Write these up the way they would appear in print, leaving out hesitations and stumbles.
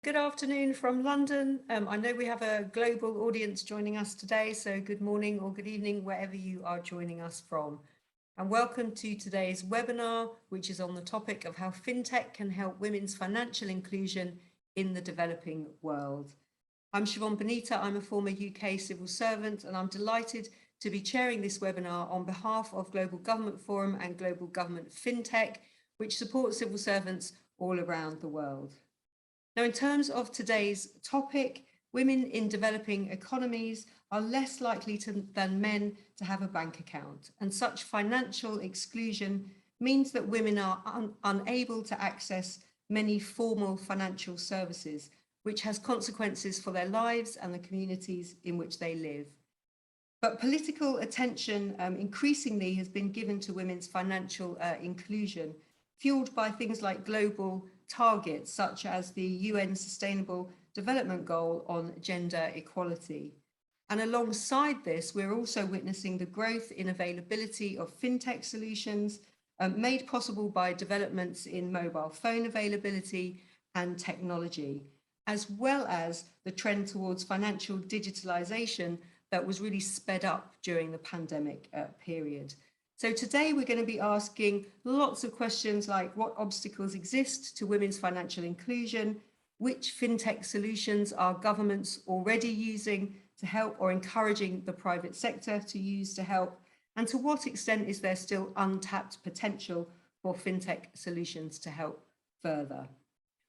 Good afternoon from London. I know we have a global audience joining us today, so good morning or good evening, wherever you are joining us from. And welcome to today's webinar, which is on the topic of how fintech can help women's financial inclusion in the developing world. I'm Siobhan Benita. I'm a former UK civil servant, and I'm delighted to be chairing this webinar on behalf of Global Government Forum and Global Government Fintech, which supports civil servants all around the world. Now, in terms of today's topic, women in developing economies are less likely than men to have a bank account, and such financial exclusion means that women are unable to access many formal financial services, which has consequences for their lives and the communities in which they live. But political attention increasingly has been given to women's financial inclusion, fueled by things like global targets such as the UN Sustainable Development Goal on gender equality. And alongside this, we're also witnessing the growth in availability of fintech solutions made possible by developments in mobile phone availability and technology, as well as the trend towards financial digitalization that was really sped up during the pandemic period. So today we're going to be asking lots of questions like what obstacles exist to women's financial inclusion, which fintech solutions are governments already using to help or encouraging the private sector to use to help, and to what extent is there still untapped potential for fintech solutions to help further.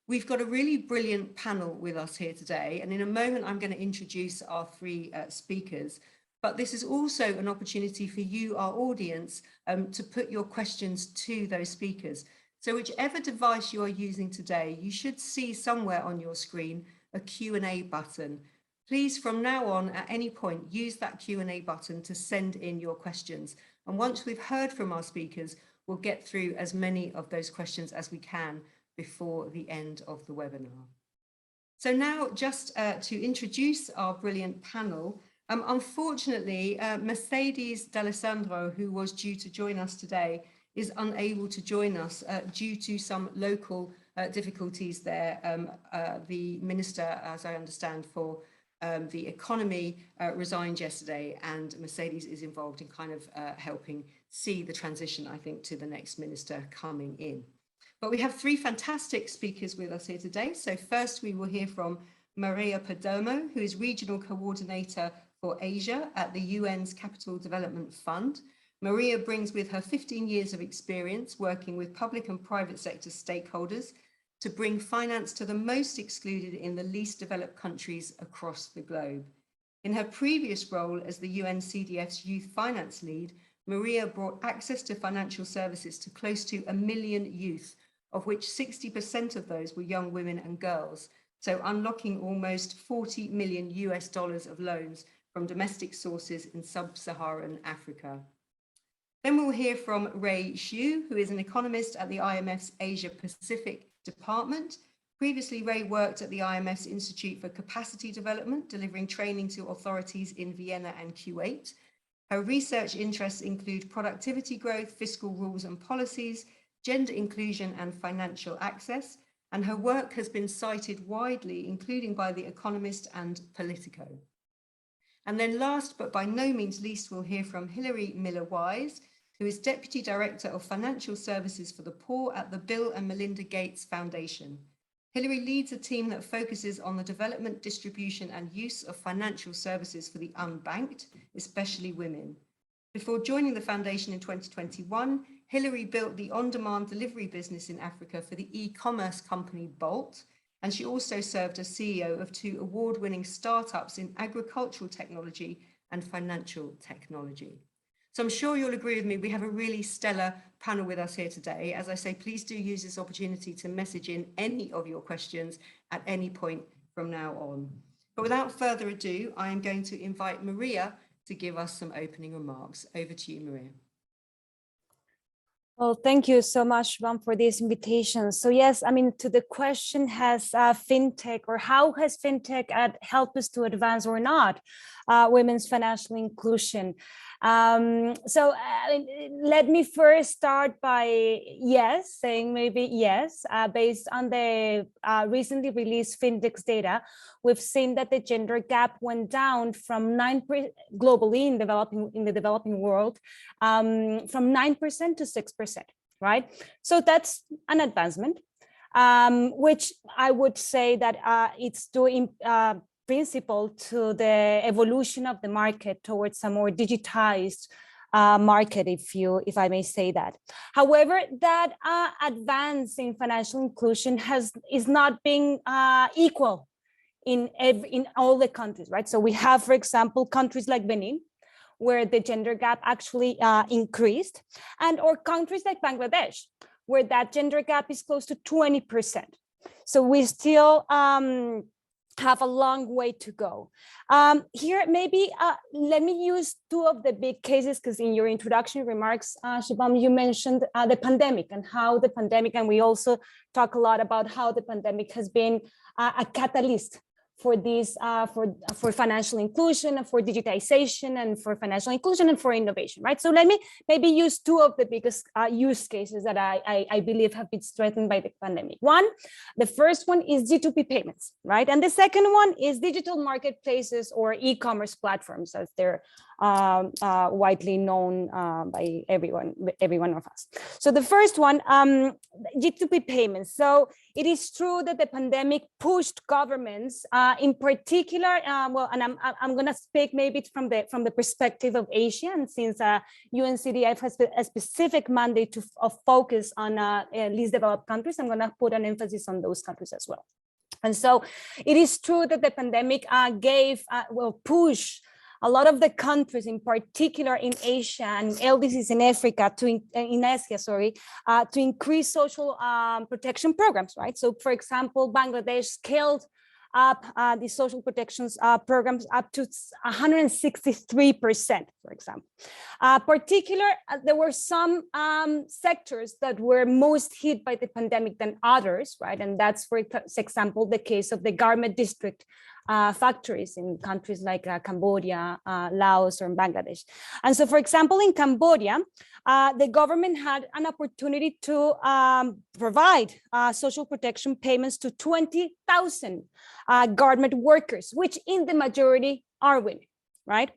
We've got a really brilliant panel with us here today, and in a moment I'm going to introduce our three speakers. But this is also an opportunity for you, our audience, to put your questions to those speakers. So whichever device you are using today, you should see somewhere on your screen a Q&A button. Please, from now on, at any point, use that Q&A button to send in your questions. And once we've heard from our speakers, we'll get through as many of those questions as we can before the end of the webinar. So now, just to introduce our brilliant panel, unfortunately, Mercedes D'Alessandro, who was due to join us today, is unable to join us due to some local difficulties there. The minister, as I understand, for the economy resigned yesterday, and Mercedes is involved in kind of helping see the transition, I think, to the next minister coming in. But we have three fantastic speakers with us here today. So first we will hear from Maria Perdomo, who is Regional Coordinator for Asia at the UN's Capital Development Fund. Maria brings with her 15 years of experience working with public and private sector stakeholders to bring finance to the most excluded in the least developed countries across the globe. In her previous role as the UNCDF's Youth Finance Lead, Maria brought access to financial services to close to 1 million youth, of which 60% of those were young women and girls, so unlocking almost $40 million of loans from domestic sources in sub-Saharan Africa. Then we'll hear from Ray Xu, who is an economist at the IMF's Asia Pacific Department. Previously, Ray worked at the IMF's Institute for Capacity Development, delivering training to authorities in Vienna and Kuwait. Her research interests include productivity growth, fiscal rules and policies, gender inclusion and financial access, and her work has been cited widely, including by The Economist and Politico. And then last, but by no means least, we'll hear from Hilary Miller-Wise, who is Deputy Director of Financial Services for the Poor at the Bill and Melinda Gates Foundation. Hilary leads a team that focuses on the development, distribution, and use of financial services for the unbanked, especially women. Before joining the foundation in 2021, Hilary built the on-demand delivery business in Africa for the e-commerce company Bolt, and she also served as CEO of 2 award-winning startups in agricultural technology and financial technology. So I'm sure you'll agree with me, we have a really stellar panel with us here today. As I say, please do use this opportunity to message in any of your questions at any point from now on. But without further ado, I am going to invite Maria to give us some opening remarks. Over to you, Maria. Well, thank you so much, Siobhan, for this invitation. So yes, I mean, to the question, has fintech, or how has fintech helped us to advance or not women's financial inclusion? So let me first start by saying maybe yes, based on the recently released fintech data, we've seen that the gender gap went down from 9% globally in the developing world, from 9% to 6%, right? So that's an advancement, which I would say that it's doing principle to the evolution of the market towards a more digitized market, if I may say that. However, that advance in financial inclusion is not being equal in all the countries, right? So we have, for example, countries like Benin, where the gender gap actually increased, or countries like Bangladesh, where that gender gap is close to 20%. So we still have a long way to go. Here, maybe let me use two of the big cases, because in your introduction remarks, Shubham, you mentioned the pandemic and how the pandemic, and we also talk a lot about how the pandemic has been a catalyst for this, for financial inclusion and for digitization and for financial inclusion and for innovation, right? So let me maybe use two of the biggest use cases that I believe have been strengthened by the pandemic. The first one is G2P payments, right? And the second one is digital marketplaces or e-commerce platforms, as they're widely known by everyone of us. So the first one, G2P payments. So it is true that the pandemic pushed governments, in particular, and I'm going to speak maybe from the perspective of Asia, and since UNCDF has a specific mandate of focus on least developed countries, I'm going to put an emphasis on those countries as well. And so it is true that the pandemic push a lot of the countries, in particular in Asia and LDCs in Africa, in Asia, to increase social protection programs, right? So, for example, Bangladesh scaled up the social protections programs up to 163%, for example. There were some sectors that were most hit by the pandemic than others, right? And that's, for example, the case of the garment district factories in countries like Cambodia, Laos, or Bangladesh. And so, for example, in Cambodia, the government had an opportunity to provide social protection payments to 20,000 garment workers, which in the majority are women, right?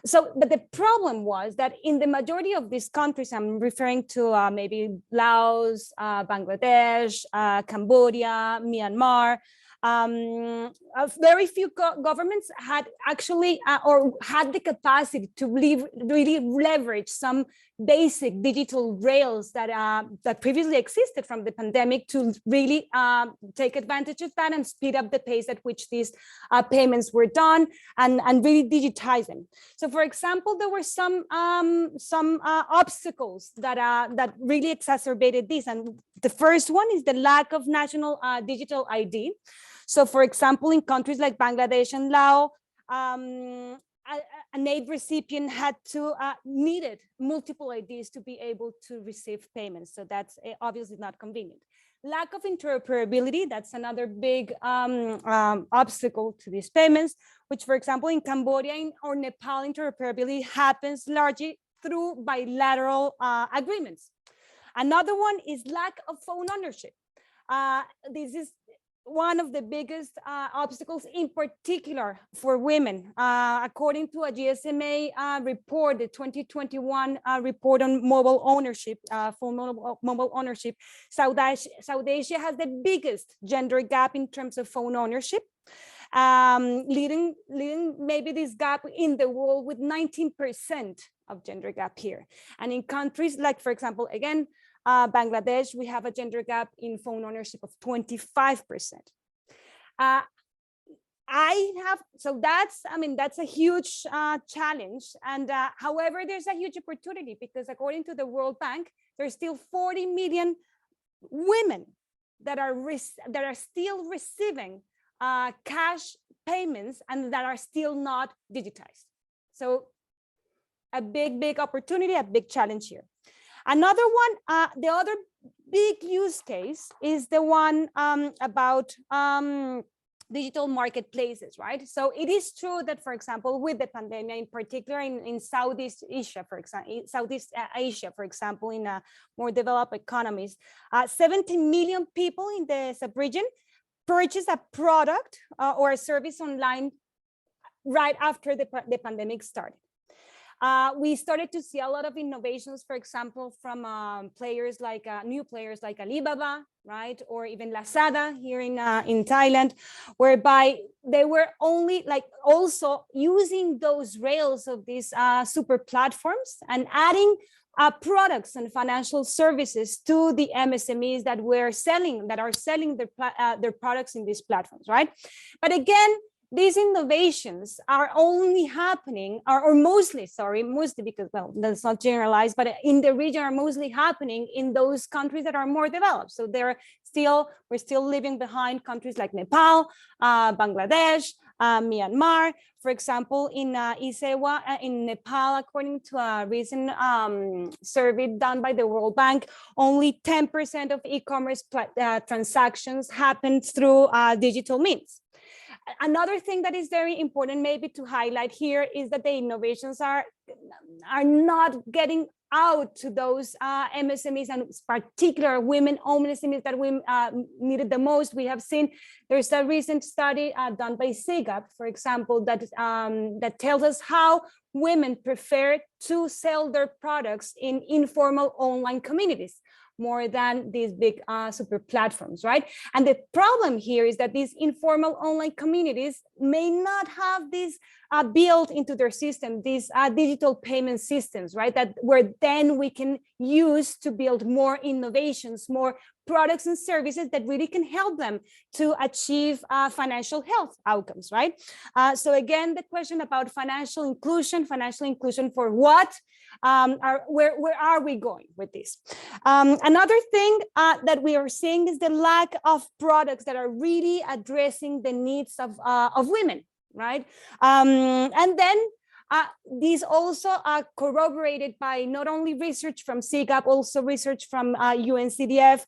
So, but the problem was that in the majority of these countries, I'm referring to maybe Laos, Bangladesh, Cambodia, Myanmar, very few governments had actually or had the capacity to really leverage some basic digital rails that previously existed from the pandemic to really take advantage of that and speed up the pace at which these payments were done and really digitize them. So, for example, there were some obstacles that really exacerbated this, and the first one is the lack of national digital ID. So, for example, in countries like Bangladesh and Laos, an aid recipient needed multiple IDs to be able to receive payments. So that's obviously not convenient. Lack of interoperability, that's another big obstacle to these payments, which, for example, in Cambodia or Nepal, interoperability happens largely through bilateral agreements. Another one is lack of phone ownership. This is one of the biggest obstacles, in particular for women. According to a GSMA report, the 2021 report on mobile ownership, for mobile ownership, South Asia has the biggest gender gap in terms of phone ownership, leading maybe this gap in the world with 19% of gender gap here. And in countries like, for example, again, Bangladesh, we have a gender gap in phone ownership of 25%. That's a huge challenge. And however, there's a huge opportunity, because according to the World Bank, there's still 40 million women that are still receiving cash payments and that are still not digitized. So a big opportunity, a big challenge here. Another one, the other big use case is the one about digital marketplaces, right? So it is true that, for example, with the pandemic, in particular in Southeast Asia, for example, in more developed economies, 70 million people in the sub-region purchase a product or a service online right after the pandemic started. We started to see a lot of innovations, for example, from players like new players like Alibaba, right, or even Lazada here in Thailand, whereby they were only like also using those rails of these super platforms and adding products and financial services to the MSMEs that are selling their products in these platforms, right? But again, these innovations are only happening, or mostly because, well, that's not generalized, but in the region are mostly happening in those countries that are more developed. So we're still living behind countries like Nepal, Bangladesh, Myanmar. For example, in Isewa, in Nepal, according to a recent survey done by the World Bank, only 10% of e-commerce transactions happen through digital means. Another thing that is very important maybe to highlight here is that the innovations are not getting out to those MSMEs, and particular women-owned MSMEs that we needed the most. We have seen there's a recent study done by SIGAP, for example, that tells us how women prefer to sell their products in informal online communities more than these big super platforms, right? And the problem here is that these informal online communities may not have these built into their system, these digital payment systems, right? That where then we can use to build more innovations, more products and services that really can help them to achieve financial health outcomes, right? So again, the question about financial inclusion for what? Where are we going with this? Another thing that we are seeing is the lack of products that are really addressing the needs of women, right? And then these also are corroborated by not only research from SIGAP, also research from UNCDF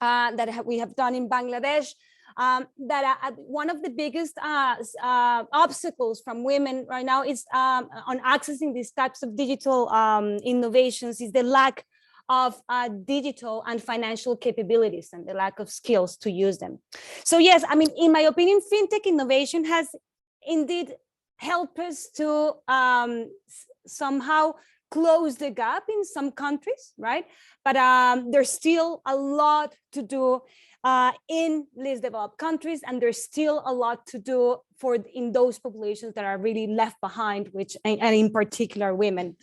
that we have done in Bangladesh, that one of the biggest obstacles from women right now is on accessing these types of digital innovations is the lack of digital and financial capabilities and the lack of skills to use them. So yes, I mean, in my opinion, fintech innovation has indeed helped us to somehow close the gap in some countries, right? But there's still a lot to do in least developed countries, and there's still a lot to do in those populations that are really left behind, and in particular women.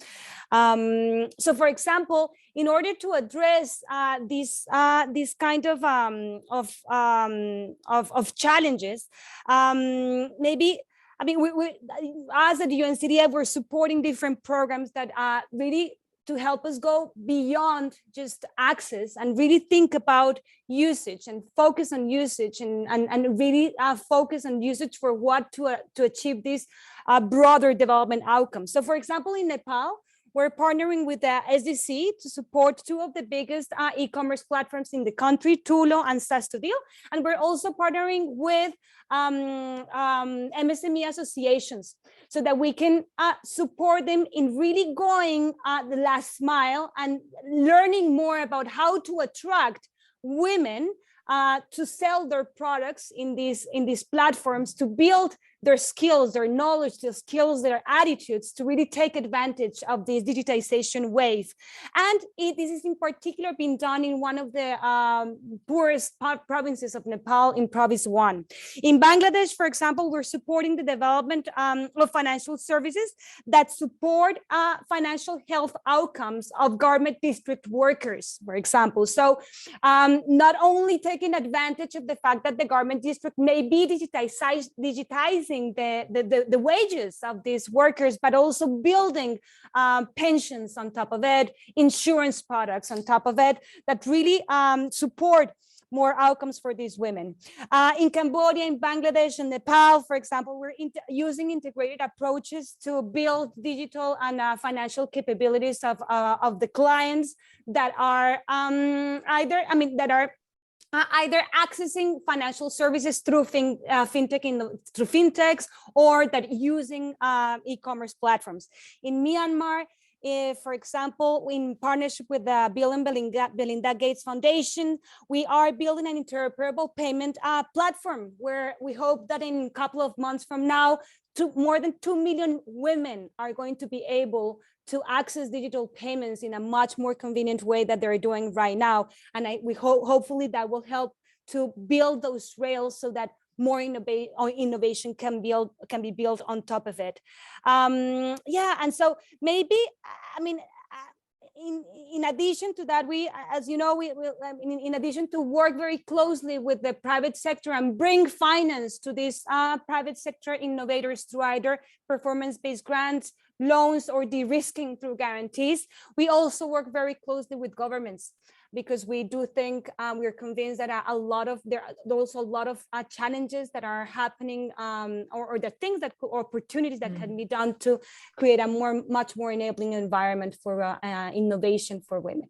So, for example, in order to address this kind of challenges, maybe. I mean, we as at UNCDF, we're supporting different programs that really to help us go beyond just access and really think about usage and focus on usage and really focus on usage for what to achieve these broader development outcomes. So, for example, in Nepal, we're partnering with the SDC to support two of the biggest e-commerce platforms in the country, Tulo and Sastudil. And we're also partnering with MSME associations so that we can support them in really going the last mile and learning more about how to attract women to sell their products in these platforms, to build their skills, their knowledge, their skills, their attitudes, to really take advantage of this digitization wave. And this is in particular being done in one of the poorest provinces of Nepal, in Province 1. In Bangladesh, for example, we're supporting the development of financial services that support financial health outcomes of garment district workers, for example. So not only taking advantage of the fact that the garment district may be digitizing the wages of these workers, but also building pensions on top of it, insurance products on top of it, that really support more outcomes for these women. In Cambodia, in Bangladesh, and Nepal, for example, we're using integrated approaches to build digital and financial capabilities of the clients that are that are either accessing financial services through through fintechs, or that using e-commerce platforms. In Myanmar, for example, in partnership with the Bill and Belinda Gates Foundation, we are building an interoperable payment platform where we hope that in a couple of months from now, more than 2 million women are going to be able to access digital payments in a much more convenient way that they're doing right now. And we hopefully that will help to build those rails so that more innovation can be built on top of it. Yeah, and so maybe, I mean, in addition to that, we, as you know, in addition to work very closely with the private sector and bring finance to these private sector innovators through either performance-based grants, loans, or de-risking through guarantees, we also work very closely with governments, because we do think, we're convinced that there are also a lot of challenges that are happening, or the things that, or opportunities that can be done to create a much more enabling environment for innovation for women.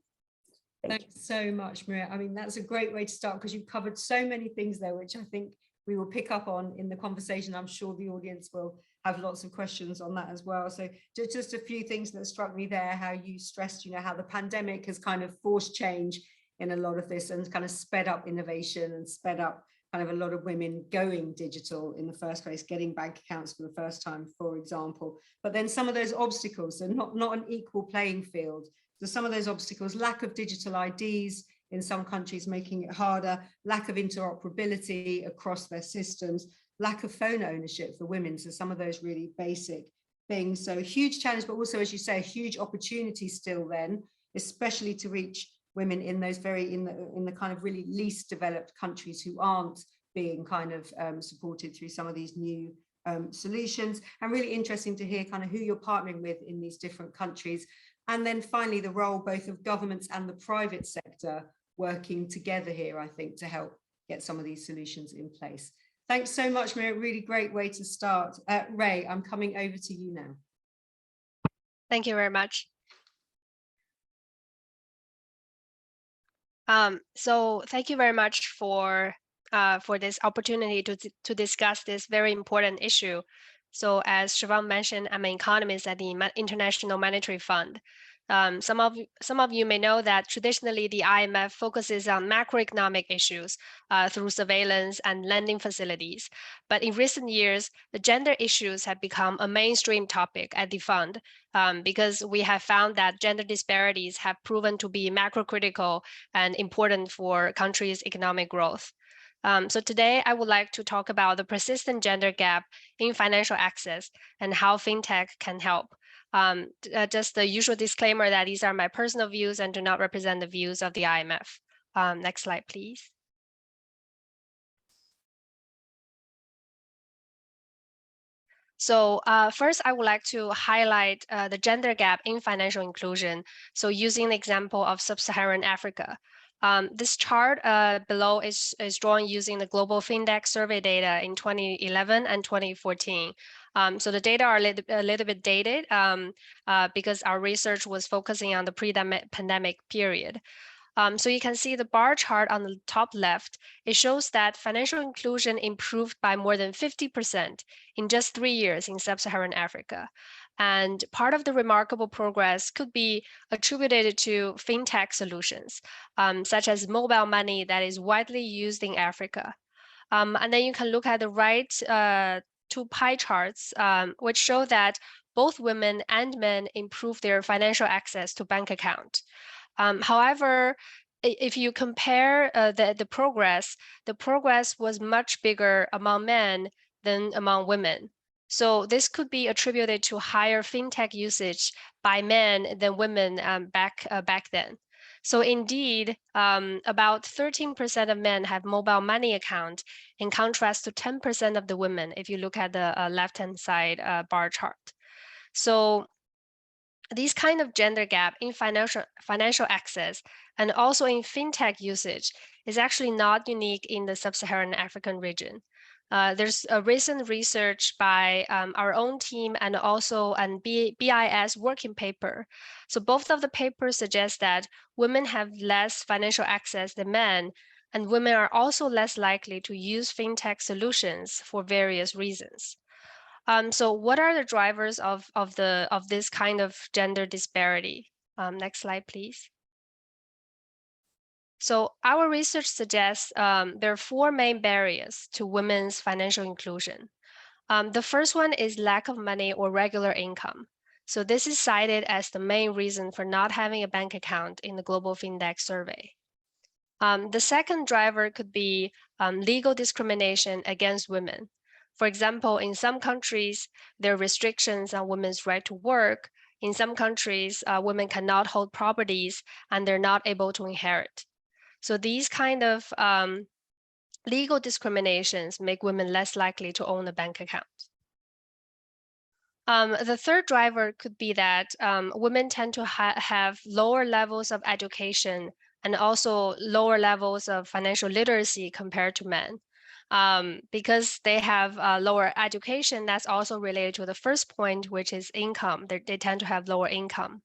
Thanks so much, Maria. I mean, that's a great way to start, because you've covered so many things there, which I think we will pick up on in the conversation. I'm sure the audience will have lots of questions on that as well. So just a few things that struck me there, how you stressed, how the pandemic has kind of forced change in a lot of this and kind of sped up innovation and sped up kind of a lot of women going digital in the first place, getting bank accounts for the first time, for example. But then some of those obstacles, so not an equal playing field. So some of those obstacles, lack of digital IDs in some countries, making it harder, lack of interoperability across their systems, lack of phone ownership for women. So some of those really basic things. So a huge challenge, but also, as you say, a huge opportunity still then, especially to reach women in those in the kind of really least developed countries who aren't being kind of supported through some of these new solutions. And really interesting to hear kind of who you're partnering with in these different countries. And then finally, the role both of governments and the private sector working together here, I think, to help get some of these solutions in place. Thanks so much, Maria. Really great way to start. Ray, I'm coming over to you now. Thank you very much. So thank you very much for this opportunity to discuss this very important issue. So as Siobhan mentioned, I'm an economist at the International Monetary Fund. Some of you may know that traditionally the IMF focuses on macroeconomic issues through surveillance and lending facilities. But in recent years, the gender issues have become a mainstream topic at the fund because we have found that gender disparities have proven to be macro-critical and important for countries' economic growth. So today, I would like to talk about the persistent gender gap in financial access and how fintech can help. Just the usual disclaimer that these are my personal views and do not represent the views of the IMF. Next slide, please. So first, I would like to highlight the gender gap in financial inclusion. So using the example of sub-Saharan Africa. This chart below is drawn using the Global FinTech Survey data in 2011 and 2014. So the data are a little bit dated because our research was focusing on the pre-pandemic period. So you can see the bar chart on the top left. It shows that financial inclusion improved by more than 50% in just 3 years in sub-Saharan Africa. And part of the remarkable progress could be attributed to fintech solutions, such as mobile money that is widely used in Africa. And then you can look at the right two pie charts, which show that both women and men improve their financial access to bank account. However, if you compare the progress was much bigger among men than among women. So this could be attributed to higher fintech usage by men than women back then. So indeed, about 13% of men have mobile money account, in contrast to 10% of the women, if you look at the left-hand side bar chart. So these kind of gender gap in financial access and also in fintech usage is actually not unique in the sub-Saharan African region. There's a recent research by our own team and also an BIS working paper. So both of the papers suggest that women have less financial access than men, And women are also less likely to use fintech solutions for various reasons. So what are the drivers of this kind of gender disparity? Next slide, please. So our research suggests there are 4 main barriers to women's financial inclusion. The first one is lack of money or regular income. So this is cited as the main reason for not having a bank account in the Global FinTech survey. The second driver could be legal discrimination against women. For example, in some countries, there are restrictions on women's right to work. In some countries, women cannot hold properties and they're not able to inherit. So these kind of legal discriminations make women less likely to own a bank account. The third driver could be that women tend to have lower levels of education and also lower levels of financial literacy compared to men. Because they have lower education, that's also related to the first point, which is income. They tend to have lower income.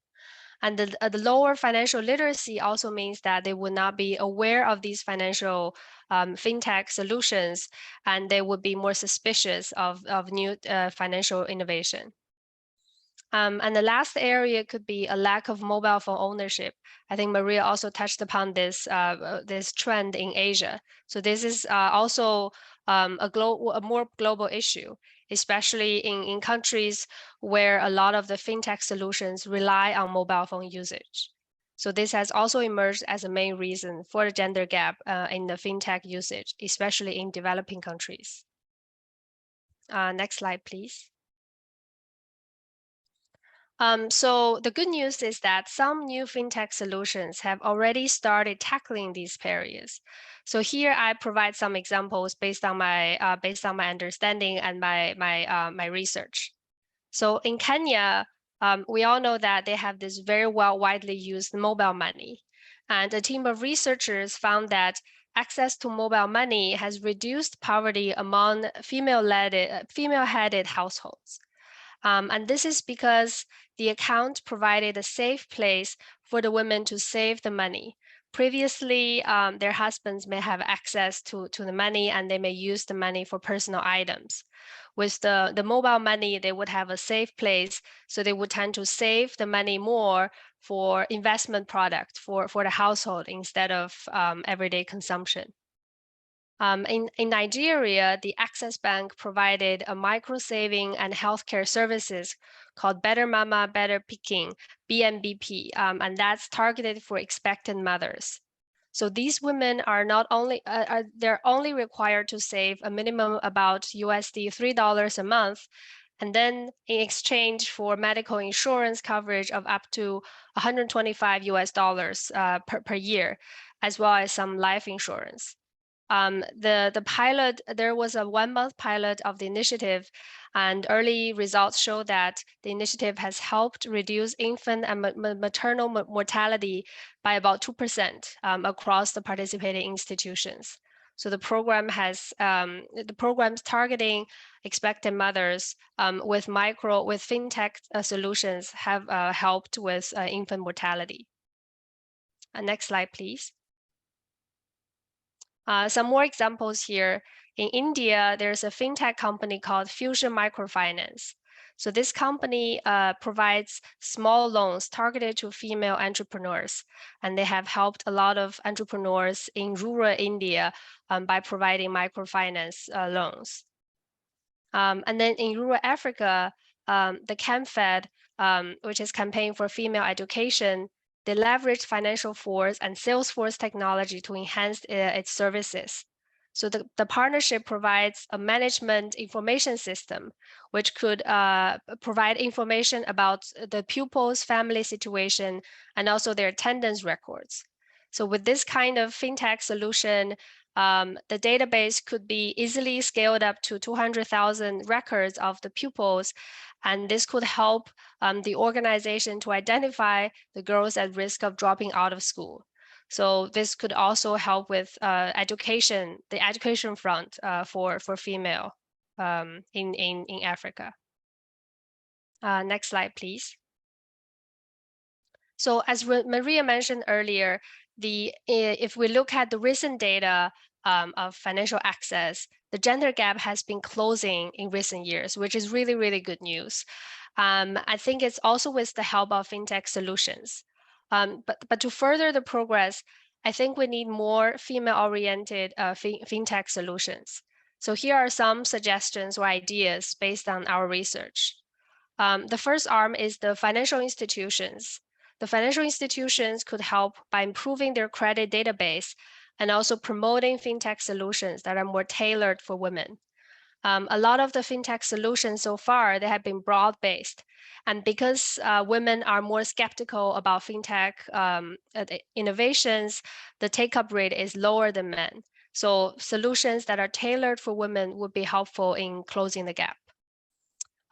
And the lower financial literacy also means that they would not be aware of these financial fintech solutions, and they would be more suspicious of new financial innovation. And the last area could be a lack of mobile phone ownership. I think Maria also touched upon this this trend in Asia. So this is also a more global issue, especially in countries where a lot of the fintech solutions rely on mobile phone usage. So this has also emerged as a main reason for the gender gap in the fintech usage, especially in developing countries. Next slide, please. So the good news is that some new fintech solutions have already started tackling these barriers. So here I provide some examples based on my understanding and my research. So in Kenya, we all know that they have this very widely used mobile money, and a team of researchers found that access to mobile money has reduced poverty among female-headed households. And this is because the account provided a safe place for the women to save the money. Previously, their husbands may have access to the money and they may use the money for personal items. With the mobile money, they would have a safe place, so they would tend to save the money more for investment product for the household instead of everyday consumption. In Nigeria, the Access Bank provided a micro-saving and healthcare services called Better Mama, Better Pikin, BMBP, and that's targeted for expectant mothers. So these women are not only, they're only required to save a minimum about USD $3 a month, and then in exchange for medical insurance coverage of up to 125 US dollars per year, as well as some life insurance. The pilot, there was a 1-month pilot of the initiative, and early results show that the initiative has helped reduce infant and maternal mortality by about 2% across the participating institutions. So the program has the program's targeting expectant mothers with fintech solutions have helped with infant mortality. Next slide, please. Some more examples here. In India, there's a fintech company called Fusion Microfinance. So this company provides small loans targeted to female entrepreneurs, and they have helped a lot of entrepreneurs in rural India by providing microfinance loans. And then in rural Africa, the CAMFED, which is Campaign for Female Education, they leverage financial force and Salesforce technology to enhance its services. So the partnership provides a management information system, which could provide information about the pupils' family situation and also their attendance records. So with this kind of fintech solution, the database could be easily scaled up to 200,000 records of the pupils, and this could help the organization to identify the girls at risk of dropping out of school. So this could also help with education, the education front for female in Africa. Next slide, please. So as Maria mentioned earlier, if we look at the recent data of financial access, the gender gap has been closing in recent years, which is really, really good news. I think it's also with the help of fintech solutions. But to further the progress, I think we need more female-oriented fintech solutions. So here are some suggestions or ideas based on our research. The first arm is the financial institutions. The financial institutions could help by improving their credit database and also promoting fintech solutions that are more tailored for women. A lot of the fintech solutions so far, they have been broad-based. And because women are more skeptical about fintech innovations, the take-up rate is lower than men. So solutions that are tailored for women would be helpful in closing the gap.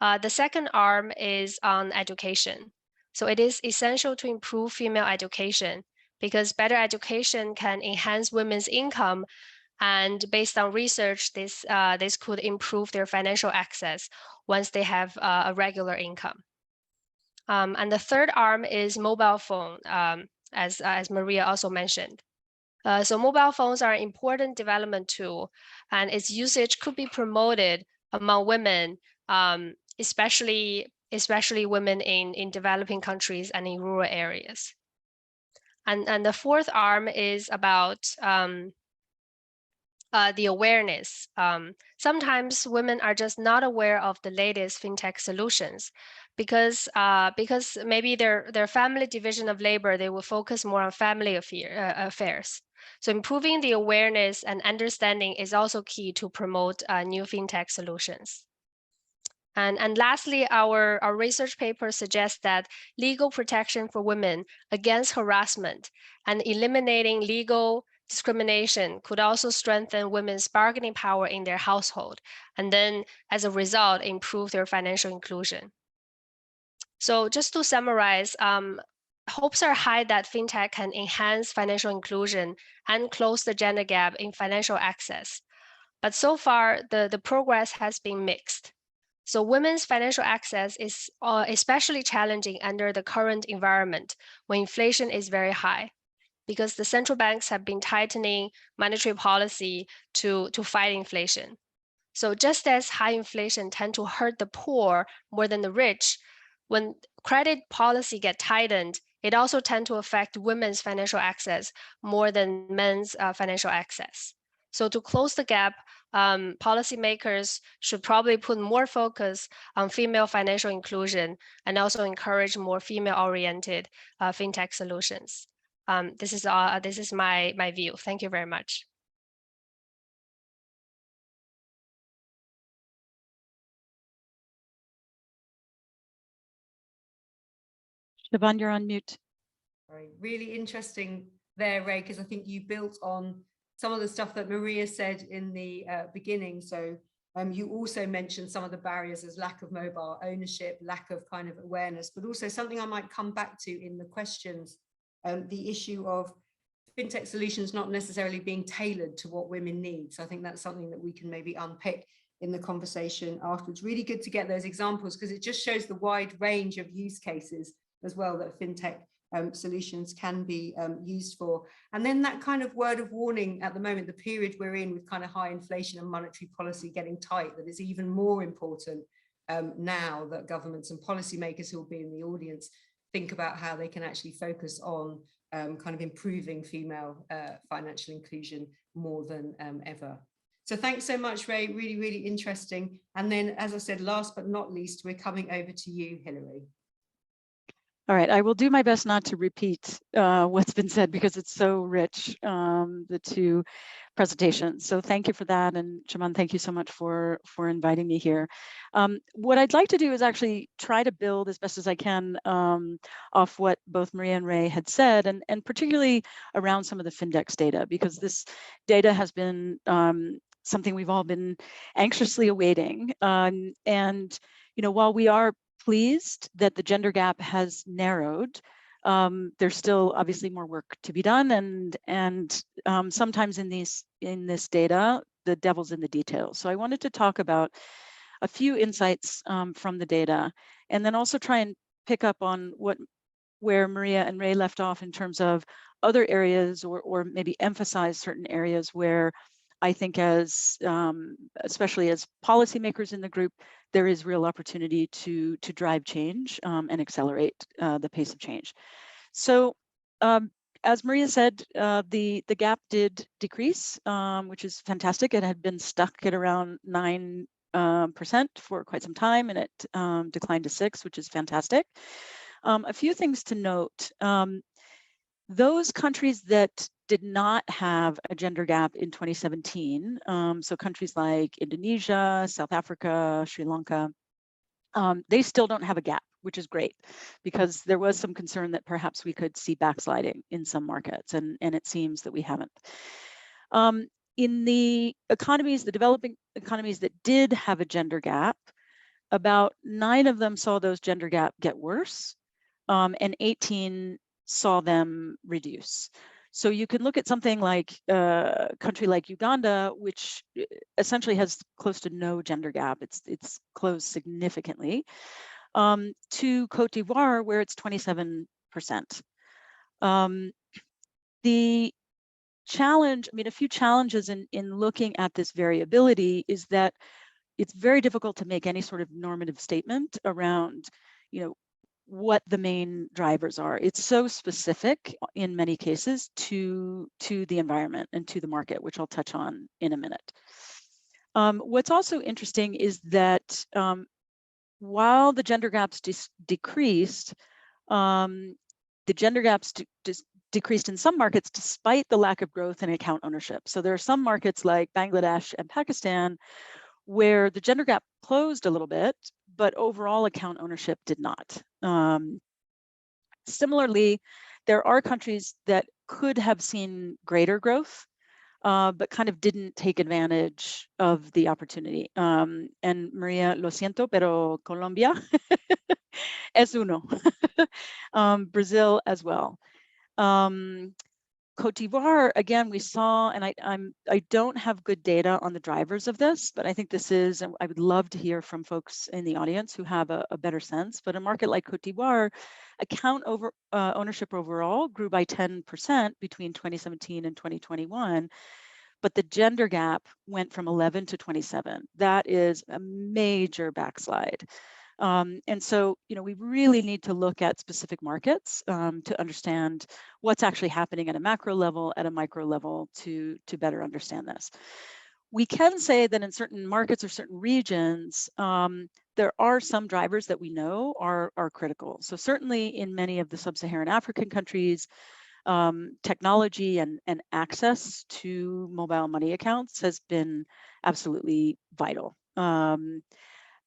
The second arm is on education. So it is essential to improve female education because better education can enhance women's income. And based on research, this could improve their financial access once they have a regular income. And the third arm is mobile phone, as Maria also mentioned. So mobile phones are an important development tool, and its usage could be promoted among women, especially women in developing countries and in rural areas. And the fourth arm is about the awareness. Sometimes women are just not aware of the latest fintech solutions because maybe their family division of labor, they will focus more on family affairs. So improving the awareness and understanding is also key to promote new fintech solutions. And lastly, our research paper suggests that legal protection for women against harassment and eliminating legal discrimination could also strengthen women's bargaining power in their household, and then as a result, improve their financial inclusion. So just to summarize, hopes are high that fintech can enhance financial inclusion and close the gender gap in financial access. But so far, the progress has been mixed. So women's financial access is especially challenging under the current environment when inflation is very high, because the central banks have been tightening monetary policy to fight inflation. So just as high inflation tend to hurt the poor more than the rich, when credit policy get tightened, it also tend to affect women's financial access more than men's financial access. So to close the gap, policymakers should probably put more focus on female financial inclusion and also encourage more female-oriented fintech solutions. This is my view. Thank you very much. Siobhan, you're on mute. Sorry. Really interesting there, Ray, because I think you built on some of the stuff that Maria said in the beginning. So you also mentioned some of the barriers as lack of mobile ownership, lack of kind of awareness, but also something I might come back to in the questions, the issue of fintech solutions not necessarily being tailored to what women need. So I think that's something that we can maybe unpick in the conversation afterwards. Really good to get those examples because it just shows the wide range of use cases as well that fintech solutions can be used for. And then that kind of word of warning at the moment, the period we're in with kind of high inflation and monetary policy getting tight, that it's even more important now that governments and policymakers who will be in the audience think about how they can actually focus on kind of improving female financial inclusion more than ever. So thanks so much, Ray. Really, really interesting. And then, as I said, last but not least, we're coming over to you, Hilary. All right, I will do my best not to repeat what's been said because it's so rich, the two presentations. So thank you for that. And Siobhan, thank you so much for inviting me here. What I'd like to do is actually try to build as best as I can off what both Maria and Ray had said, and particularly around some of the Findex data, because this data has been something we've all been anxiously awaiting. And while we are pleased that the gender gap has narrowed, there's still obviously more work to be done, and sometimes in this data, the devil's in the details. So I wanted to talk about a few insights from the data, and then also try and pick up on what where Maria and Ray left off in terms of other areas, or maybe emphasize certain areas where I think as, especially as policymakers in the group, there is real opportunity to drive change and accelerate the pace of change. So as Maria said, the gap did decrease, which is fantastic. It had been stuck at around 9% for quite some time, and it declined to 6%, which is fantastic. A few things to note. Those countries that did not have a gender gap in 2017, so countries like Indonesia, South Africa, Sri Lanka, they still don't have a gap, which is great, because there was some concern that perhaps we could see backsliding in some markets, and it seems that we haven't. In the economies, the developing economies that did have a gender gap, about 9 of them saw those gender gap get worse, and 18 saw them reduce. So you can look at something like a country like Uganda, which essentially has close to no gender gap. It's closed significantly, to Cote d'Ivoire, where it's 27%. The challenge, I mean, a few challenges in looking at this variability is that it's very difficult to make any sort of normative statement around, what the main drivers are. It's so specific in many cases to the environment and to the market, which I'll touch on in a minute. What's also interesting is that while the gender gaps decreased, the gender gaps decreased in some markets despite the lack of growth in account ownership. So there are some markets like Bangladesh and Pakistan where the gender gap closed a little bit, but overall account ownership did not. Similarly, there are countries that could have seen greater growth, but kind of didn't take advantage of the opportunity. And Maria, lo siento, pero Colombia es uno. Brazil as well. Cote d'Ivoire, again, we saw, and I don't have good data on the drivers of this, but I think this is, and I would love to hear from folks in the audience who have a better sense. But a market like Cote d'Ivoire, account ownership overall grew by 10% between 2017 and 2021, but the gender gap went from 11 to 27. That is a major backslide. And so, we really need to look at specific markets to understand what's actually happening at a macro level, at a micro level, to better understand this. We can say that in certain markets or certain regions, there are some drivers that we know are critical. So certainly in many of the sub-Saharan African countries, technology and access to mobile money accounts has been absolutely vital.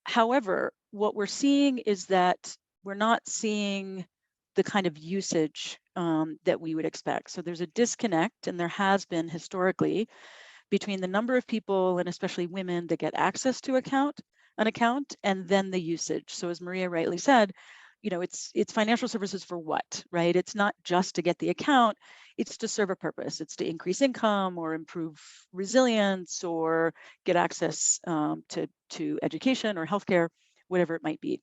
However, what we're seeing is that we're not seeing the kind of usage that we would expect. So there's a disconnect, and there has been historically, between the number of people, and especially women, that get access to an account, and then the usage. So as Maria rightly said, it's financial services for what, right? It's not just to get the account, it's to serve a purpose. It's to increase income or improve resilience or get access to education or healthcare, whatever it might be.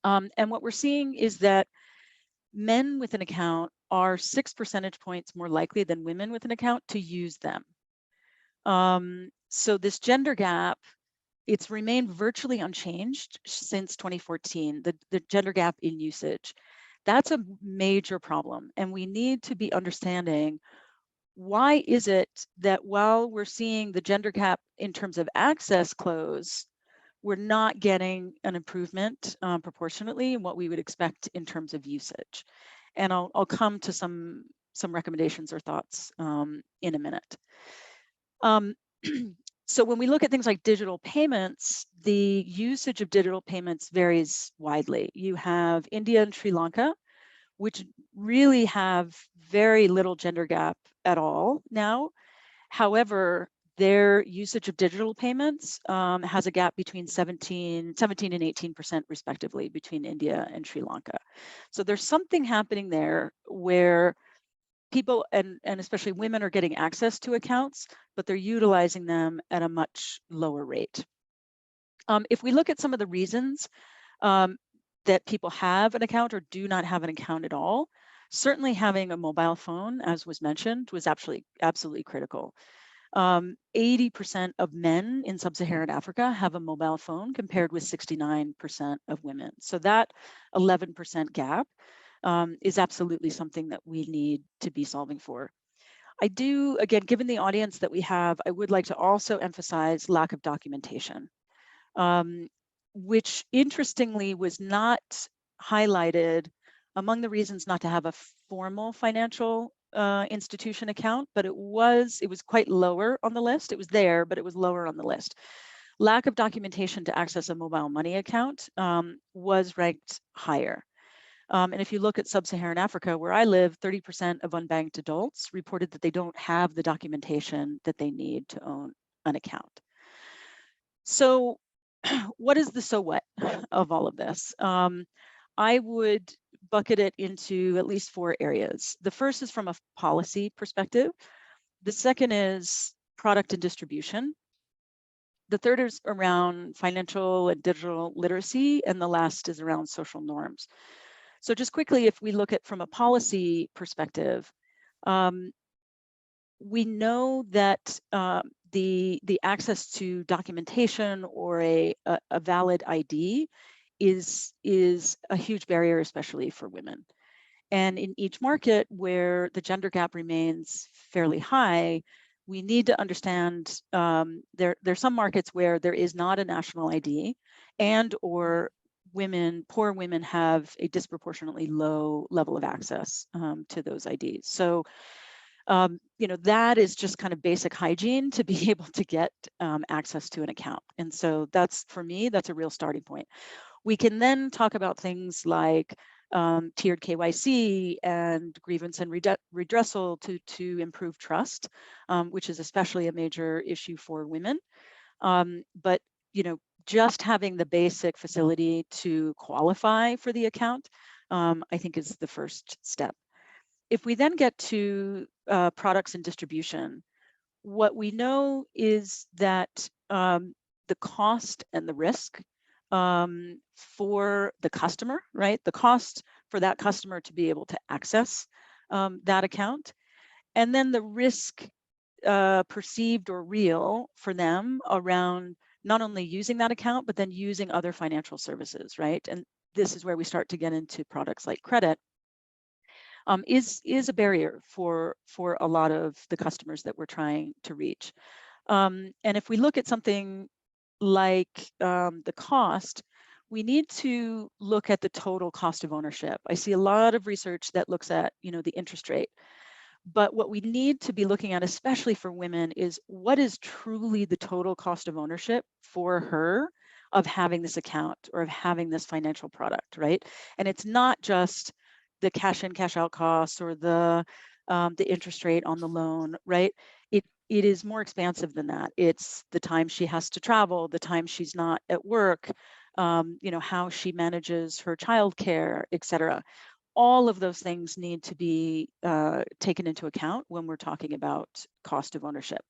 And what we're seeing is that men with an account are 6 percentage points more likely than women with an account to use them. So this gender gap, it's remained virtually unchanged since 2014, the gender gap in usage. That's a major problem. And we need to be understanding, why is it that while we're seeing the gender gap in terms of access close, we're not getting an improvement proportionately in what we would expect in terms of usage? And I'll come to some recommendations or thoughts in a minute. So when we look at things like digital payments, the usage of digital payments varies widely. You have India and Sri Lanka, which really have very little gender gap at all now. However, their usage of digital payments has a gap between 17 and 18% respectively between India and Sri Lanka. So there's something happening there where people, and especially women, are getting access to accounts, but they're utilizing them at a much lower rate. If we look at some of the reasons, that people have an account or do not have an account at all. Certainly having a mobile phone, as was mentioned, was absolutely critical. 80% of men in sub-Saharan Africa have a mobile phone compared with 69% of women. So that 11% gap is absolutely something that we need to be solving for. I do, again, given the audience that we have, I would like to also emphasize lack of documentation, which interestingly was not highlighted among the reasons not to have a formal financial institution account, but it was quite lower on the list. It was there, but it was lower on the list. Lack of documentation to access a mobile money account was ranked higher. And if you look at sub-Saharan Africa, where I live, 30% of unbanked adults reported that they don't have the documentation that they need to own an account. So what is the so what of all of this? I would bucket it into at least 4 areas. The first is from a policy perspective. The second is product and distribution. The third is around financial and digital literacy, and the last is around social norms. So just quickly, if we look at from a policy perspective, we know that the access to documentation or a valid ID is a huge barrier, especially for women. And in each market where the gender gap remains fairly high, we need to understand there's some markets where there is not a national ID, and or poor women have a disproportionately low level of access to those IDs. So that is just kind of basic hygiene to be able to get access to an account. And so that's, for me, that's a real starting point. We can then talk about things like tiered KYC and grievance and redressal to improve trust, which is especially a major issue for women. But just having the basic facility to qualify for the account, I think is the first step. If we then get to products and distribution, what we know is that the cost and the risk for the customer, right? The cost for that customer to be able to access that account, and then the risk perceived or real for them around not only using that account, but then using other financial services, right? And this is where we start to get into products like credit. Is a barrier for a lot of the customers that we're trying to reach. And if we look at something like the cost, we need to look at the total cost of ownership. I see a lot of research that looks at the interest rate. But what we need to be looking at, especially for women, is what is truly the total cost of ownership for her of having this account or of having this financial product, right? And it's not just the cash in, cash out costs or the interest rate on the loan, right? It is more expansive than that. It's the time she has to travel, the time she's not at work, how she manages her childcare, et cetera. All of those things need to be taken into account when we're talking about cost of ownership.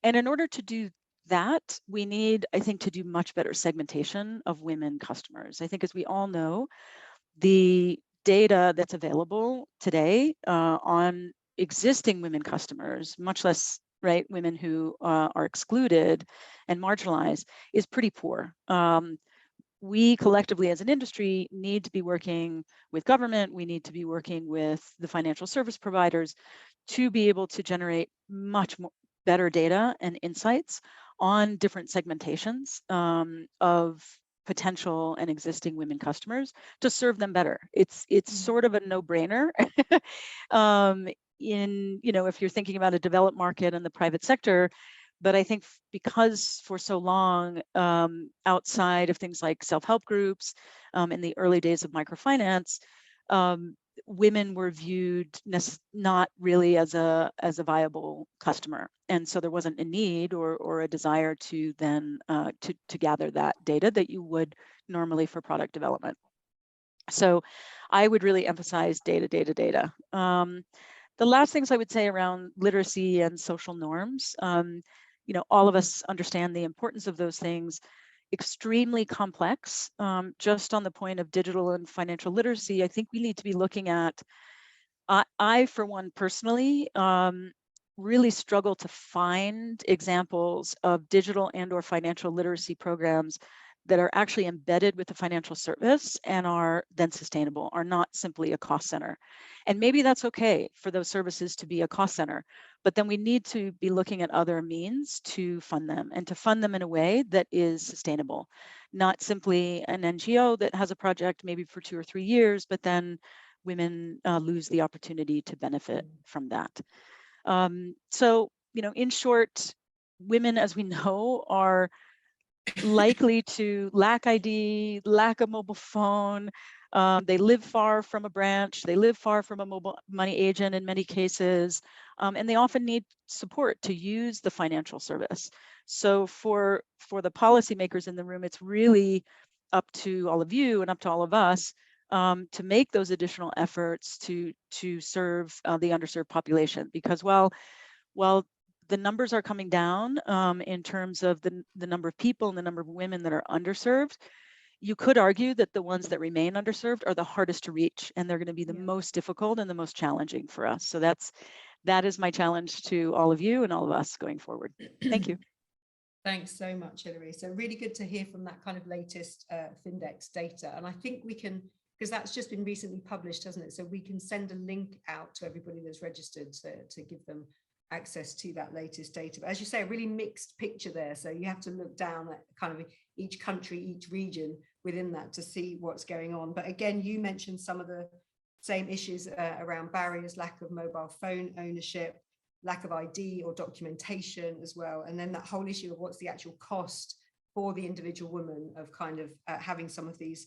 And in order to do that, we need, I think, to do much better segmentation of women customers. I think, as we all know, the data that's available today on existing women customers, much less women who are excluded and marginalized, is pretty poor. We collectively as an industry need to be working with government, we need to be working with the financial service providers to be able to generate much more better data and insights on different segmentations of potential and existing women customers to serve them better. It's sort of a no-brainer if you're thinking about a developed market and the private sector. But I think because for so long, outside of things like self-help groups, in the early days of microfinance, women were viewed not really as a viable customer, and so there wasn't a need or a desire to then to gather that data that you would normally for product development. So I would really emphasize data. The last things I would say around literacy and social norms, all of us understand the importance of those things. extremely complex. Just on the point of digital and financial literacy, I think we need to be looking at, I for one personally, really struggle to find examples of digital and or financial literacy programs that are actually embedded with the financial service and are then sustainable, are not simply a cost center. And maybe that's okay for those services to be a cost center, but then we need to be looking at other means to fund them, and to fund them in a way that is sustainable, not simply an NGO that has a project maybe for 2 or 3 years, but then women lose the opportunity to benefit from that. So, in short, women, as we know, are likely to lack ID, lack a mobile phone. They live far from a branch. They live far from a mobile money agent in many cases, and they often need support to use the financial service. So for the policymakers in the room, it's really up to all of you and up to all of us to make those additional efforts to serve the underserved population, because while the numbers are coming down in terms of the number of people and the number of women that are underserved, you could argue that the ones that remain underserved are the hardest to reach, and they're going to be the most difficult and the most challenging for us. So that is my challenge to all of you and all of us going forward. Thank you. Thanks so much, Hilary. So really good to hear from that kind of latest Findex data. And I think we can, because that's just been recently published, hasn't it? So we can send a link out to everybody that's registered to give them access to that latest data. But as you say, a really mixed picture there. So you have to look down at kind of each country, each region within that to see what's going on. But again, you mentioned some of the same issues around barriers, lack of mobile phone ownership, lack of ID or documentation as well. And then that whole issue of what's the actual cost for the individual woman of kind of having some of these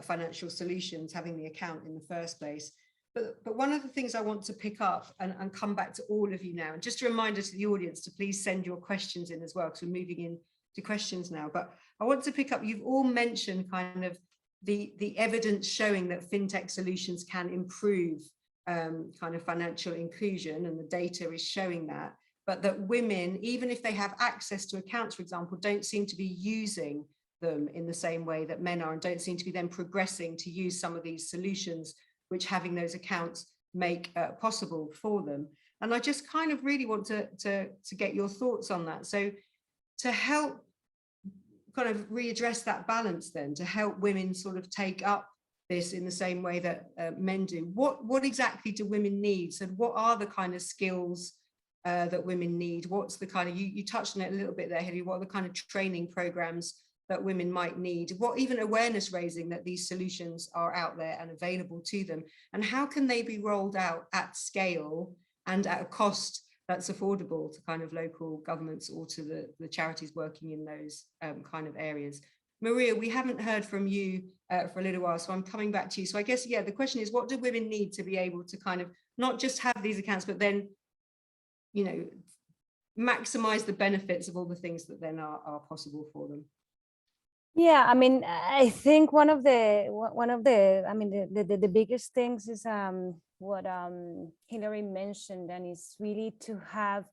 financial solutions, having the account in the first place. But one of the things I want to pick up and come back to all of you now, and just a reminder to the audience to please send your questions in as well, because we're moving into questions now. But I want to pick up, you've all mentioned kind of the evidence showing that fintech solutions can improve kind of financial inclusion, and the data is showing that, but that women, even if they have access to accounts, for example, don't seem to be using them in the same way that men are, and don't seem to be then progressing to use some of these solutions which having those accounts make possible for them. And I just kind of really want to get your thoughts on that. So to help kind of readdress that balance then, to help women sort of take up this in the same way that men do, what exactly do women need? So what are the kind of skills that women need? What's the kind of, you touched on it a little bit there, Hilary, what are the kind of training programs that women might need? What even awareness raising that these solutions are out there and available to them? And how can they be rolled out at scale and at a cost that's affordable to kind of local governments or to the charities working in those kind of areas? Maria, we haven't heard from you for a little while, so I'm coming back to you. So I guess, yeah, the question is, what do women need to be able to kind of not just have these accounts, but then, maximize the benefits of all the things that then are possible for them? Yeah, I mean, I think one of the biggest things is what Hilary mentioned, and it's really to have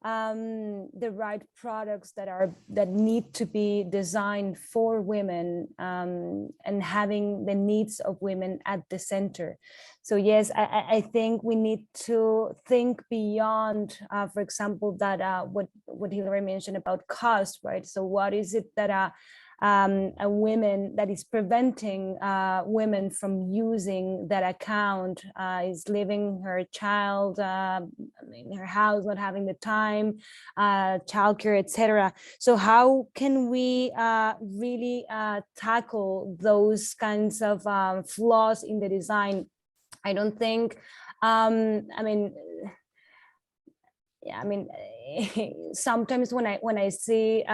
the right products that need to be designed for women, and having the needs of women at the center. So yes, I think we need to think beyond, for example, that what Hilary mentioned about cost, right? So what is it that a women that is preventing women from using that account, is leaving her child in her house, not having the time, childcare, etc. So how can we really tackle those kinds of flaws in the design? I don't think, sometimes when I see,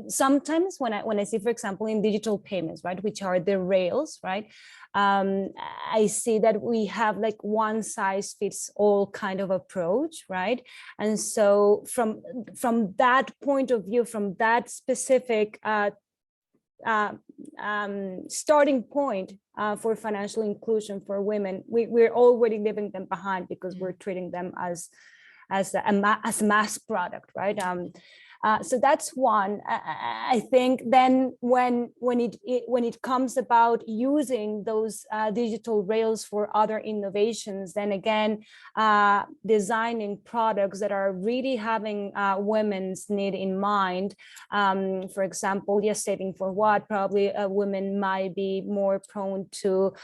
sometimes when I see, for example, in digital payments, right, which are the rails, right, I see that we have like one size fits all kind of approach, right? And so from that point of view, from that specific starting point for financial inclusion for women, we're already leaving them behind because we're treating them as a mass product, right? So that's one. I think then when it comes about using those digital rails for other innovations, then again, designing products that are really having women's need in mind. For example, yes, saving for what? Probably women might be more prone to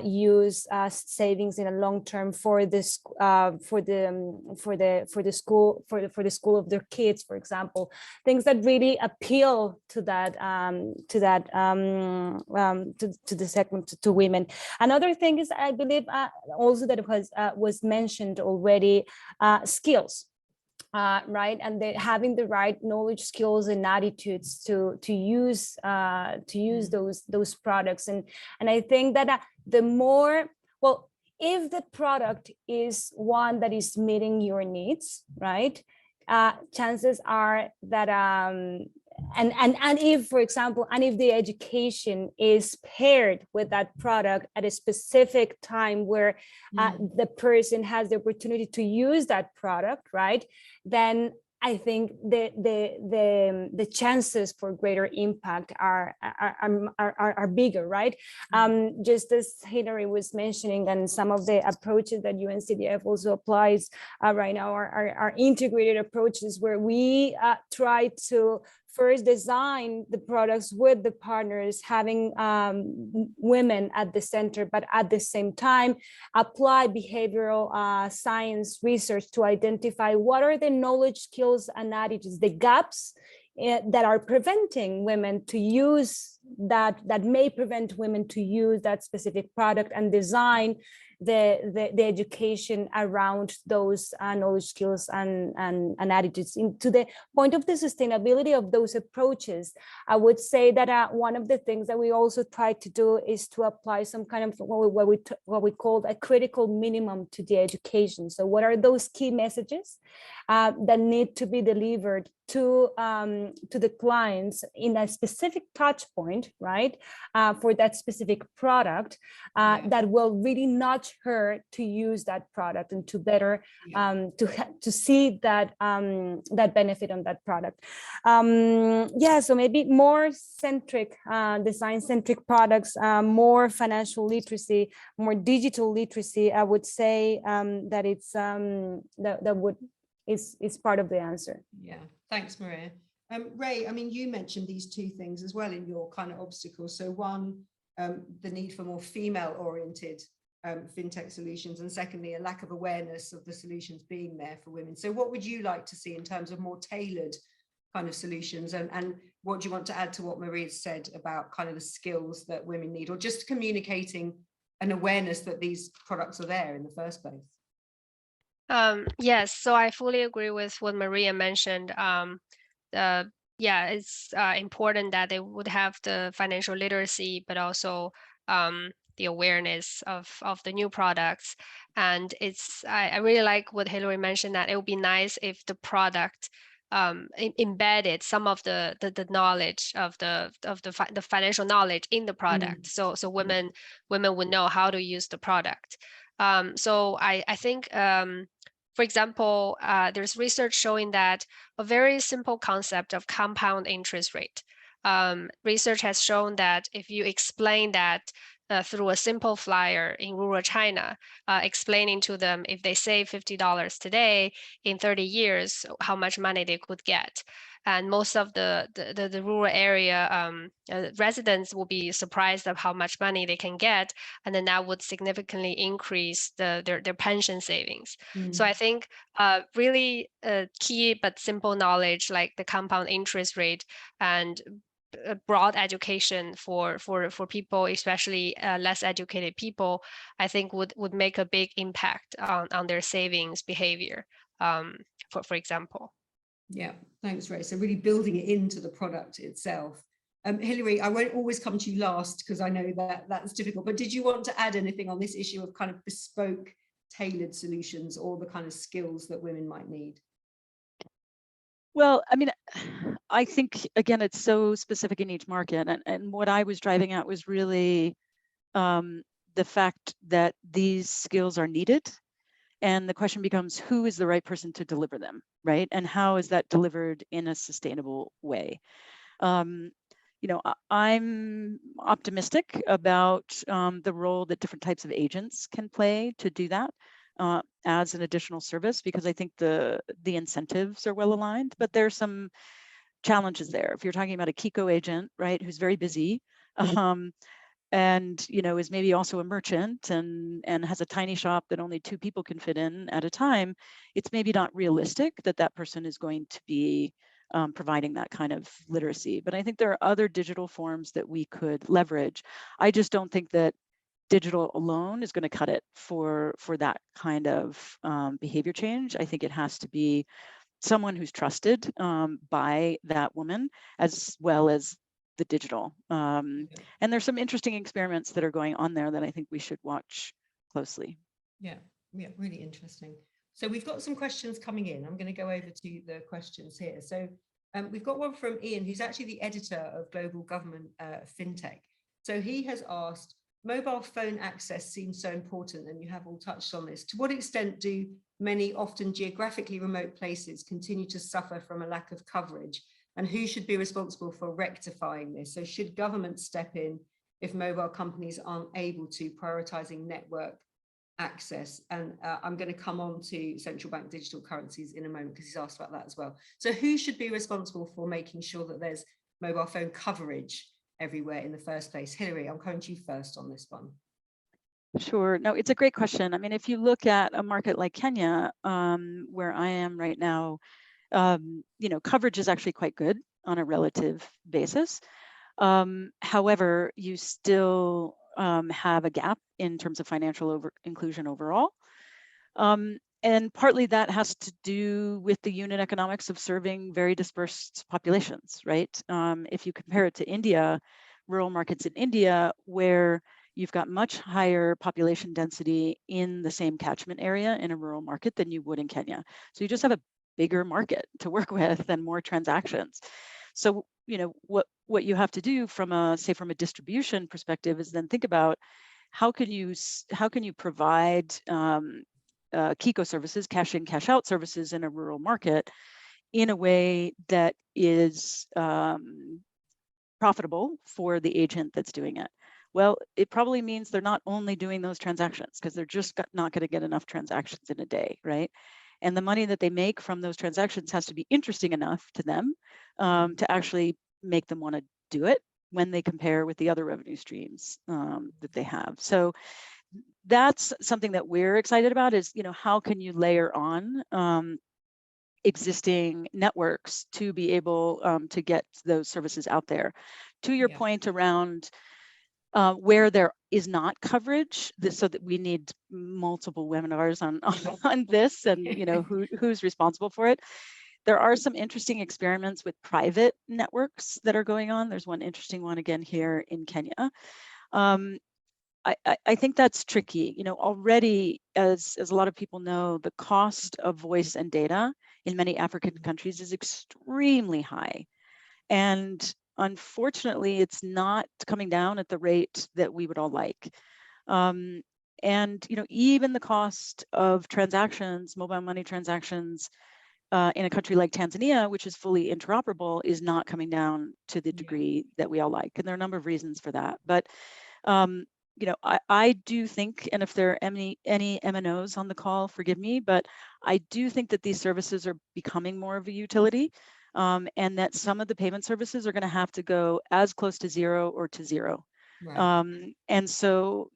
use savings in a long term for this for the school of their kids, for example, things that really appeal to that to the segment, to women. Another thing is, I believe, also that was mentioned already, skills. Right, and having the right knowledge, skills, and attitudes to use those products, and I think that the more, well, if the product is one that is meeting your needs, right, chances are that and if, for example, and if the education is paired with that product at a specific time where the person has the opportunity to use that product, right, then I think the chances for greater impact are bigger, right? Just as Hilary was mentioning, and some of the approaches that UNCDF also applies right now are integrated approaches where we try to first design the products with the partners, having women at the center, but at the same time apply behavioral science research to identify what are the knowledge, skills, and attitudes, the gaps that are preventing women to use that may prevent women to use that specific product, and design the education around those knowledge, skills, and attitudes. To the point of the sustainability of those approaches, I would say that one of the things that we also try to do is to apply some kind of what we call a critical minimum to the education. So what are those key messages that need to be delivered to the clients in a specific touch point, right, for that specific product, that will really nudge her to use that product and to better to see that that benefit on that product. So maybe more centric, design centric products, more financial literacy, more digital literacy. I would say that it's is part of the answer. Yeah, thanks, Maria. Ray, I mean, you mentioned these two things as well in your kind of obstacles. So one, the need for more female-oriented fintech solutions, and secondly, a lack of awareness of the solutions being there for women. So what would you like to see in terms of more tailored kind of solutions, and what do you want to add to what Maria said about kind of the skills that women need, or just communicating an awareness that these products are there in the first place? Yes, so I fully agree with what Maria mentioned. It's important that they would have the financial literacy, but also the awareness of the new products. And I really like what Hilary mentioned, that it would be nice if the product embedded some of the knowledge of the financial knowledge in the product. So women would know how to use the product. So I think, for example, there's research showing that a very simple concept of compound interest rate. Research has shown that if you explain that through a simple flyer in rural China, explaining to them if they save $50 today, in 30 years, how much money they could get. And most of the rural area residents will be surprised of how much money they can get, and then that would significantly increase their pension savings. So I think really key but simple knowledge like the compound interest rate and broad education for people, especially less educated people, I think would make a big impact on their savings behavior, for example. Yeah, thanks, Ray. So really building it into the product itself. Hilary, I won't always come to you last because I know that that's difficult, but did you want to add anything on this issue of kind of bespoke, tailored solutions, or the kind of skills that women might need? Well, I mean, I think, again, it's so specific in each market. And what I was driving at was really the fact that these skills are needed. And the question becomes, who is the right person to deliver them, right? And how is that delivered in a sustainable way? I'm optimistic about the role that different types of agents can play to do that as an additional service, because I think the incentives are well aligned, but there's some challenges there. If you're talking about a Kiko agent, right, who's very busy, and is maybe also a merchant and has a tiny shop that only 2 people can fit in at a time, it's maybe not realistic that that person is going to be providing that kind of literacy. But I think there are other digital forms that we could leverage. I just don't think that digital alone is going to cut it for that kind of behavior change. I think it has to be someone who's trusted by that woman, as well as the digital. And there's some interesting experiments that are going on there that I think we should watch closely. Yeah, really interesting. So we've got some questions coming in. I'm going to go over to the questions here. So we've got one from Ian, who's actually the editor of Global Government FinTech. So he has asked, mobile phone access seems so important, and you have all touched on this. To what extent do many often geographically remote places continue to suffer from a lack of coverage? And who should be responsible for rectifying this? So should government step in if mobile companies aren't able to, prioritizing network access? And I'm going to come on to central bank digital currencies in a moment, because he's asked about that as well. So who should be responsible for making sure that there's mobile phone coverage everywhere in the first place? Hilary, I'm coming to you first on this one. Sure. No, it's a great question. I mean, if you look at a market like Kenya, where I am right now, coverage is actually quite good on a relative basis. However, you still have a gap in terms of financial inclusion overall. And partly that has to do with the unit economics of serving very dispersed populations, right? If you compare it to India, rural markets in India, where you've got much higher population density in the same catchment area in a rural market than you would in Kenya. So you just have a bigger market to work with and more transactions. So, what you have to do from a distribution perspective is then think about how can you provide Kiko services, cash in, cash out services in a rural market in a way that is profitable for the agent that's doing it. Well, it probably means they're not only doing those transactions, because they're just not going to get enough transactions in a day, right? And the money that they make from those transactions has to be interesting enough to them to actually make them want to do it when they compare with the other revenue streams that they have. So that's something that we're excited about, is, how can you layer on existing networks to be able to get those services out there. To your point around where there is not coverage, so that we need multiple webinars on this, and who's responsible for it. There are some interesting experiments with private networks that are going on. There's one interesting one again here in Kenya. I think that's tricky. Already, as a lot of people know, the cost of voice and data in many African countries is extremely high. And unfortunately, it's not coming down at the rate that we would all like. And, even the cost of transactions, mobile money transactions, in a country like Tanzania, which is fully interoperable, is not coming down to the degree that we all like. And there are a number of reasons for that. But I do think, and if there are any MNOs on the call, forgive me, but I do think that these services are becoming more of a utility, and that some of the payment services are going to have to go as close to zero or to zero. Right. And so,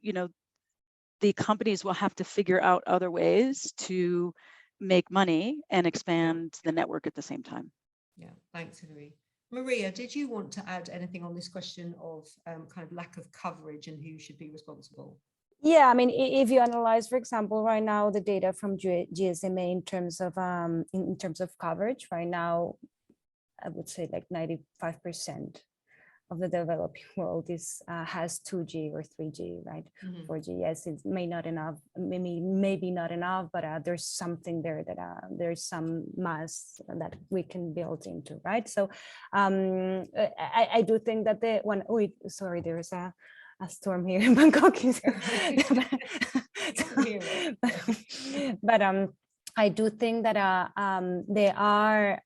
the companies will have to figure out other ways to make money and expand the network at the same time. Yeah, thanks, Hilary. Maria, did you want to add anything on this question of kind of lack of coverage and who should be responsible? Yeah, I mean, if you analyze, for example, right now the data from GSMA in terms of coverage, right now, I would say like 95% of the developing world has 2G or 3G, right? 4G, yes, it may not enough, maybe not enough, but there's something there that there's some mass that we can build into, right? So I do think that there's a a storm here in Bangkok. But I do think that there are.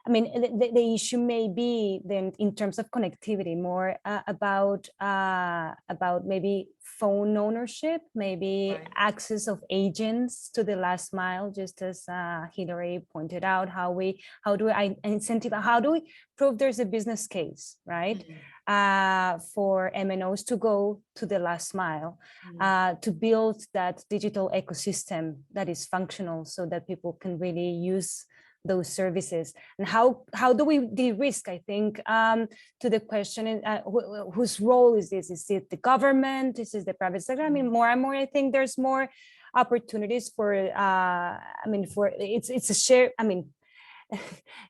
I mean, the issue may be then in terms of connectivity, more about maybe phone ownership, maybe access of agents to the last mile, just as Hilary pointed out. How do I incentivize? How do we prove there's a business case, right? For MNOs to go to the last mile, to build that digital ecosystem that is functional, so that people can really use those services. And how do we de-risk? I think to the question, whose role is this? Is it the government? Is it the private sector? I mean, more and more, I think there's more opportunities for. I mean, for it's a share. I mean.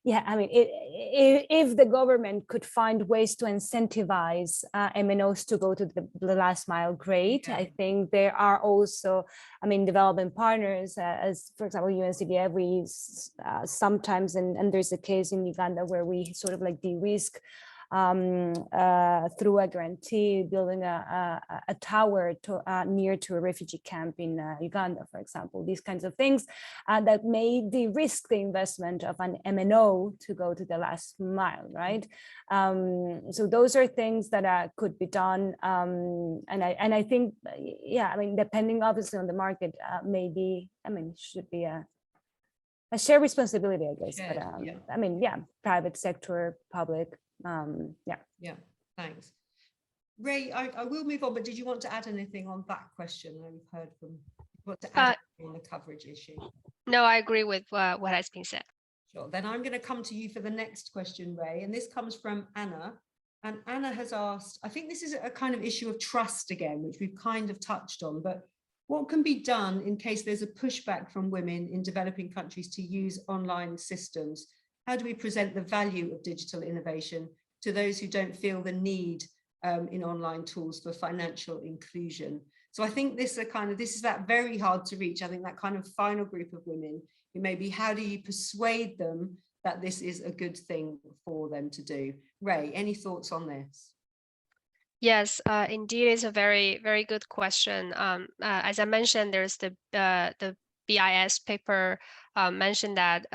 Yeah, I mean, if the government could find ways to incentivize MNOs to go to the last mile, great. I think there are also, I mean, development partners, as for example, UNCDF, we sometimes, and there's a case in Uganda where we sort of like de-risk through a guarantee, building a tower near to a refugee camp in Uganda, for example. These kinds of things that may de-risk the investment of an MNO to go to the last mile, right? So those are things that could be done, and I think, yeah, I mean, depending obviously on the market, maybe, I mean, should be a shared responsibility, I guess. But I mean, yeah, private sector, public. Yeah, thanks. Ray, I will move on, but did you want to add anything on that question? I've heard from what to add on the coverage issue. No, I agree with what has been said. Sure. Then I'm going to come to you for the next question, Ray, and this comes from Anna. And Anna has asked, I think this is a kind of issue of trust again, which we've kind of touched on, but what can be done in case there's a pushback from women in developing countries to use online systems? How do we present the value of digital innovation to those who don't feel the need in online tools for financial inclusion? So I think this is that very hard to reach. I think that kind of final group of women who maybe, how do you persuade them that this is a good thing for them to do? Ray, any thoughts on this? Yes, indeed, it's a very, very good question. As I mentioned, there's the BIS paper mentioned that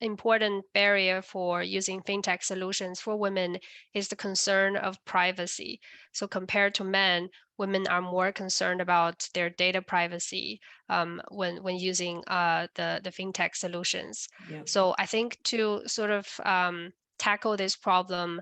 important barrier for using fintech solutions for women is the concern of privacy. So compared to men, women are more concerned about their data privacy when using the fintech solutions. Yeah. So I think to sort of tackle this problem,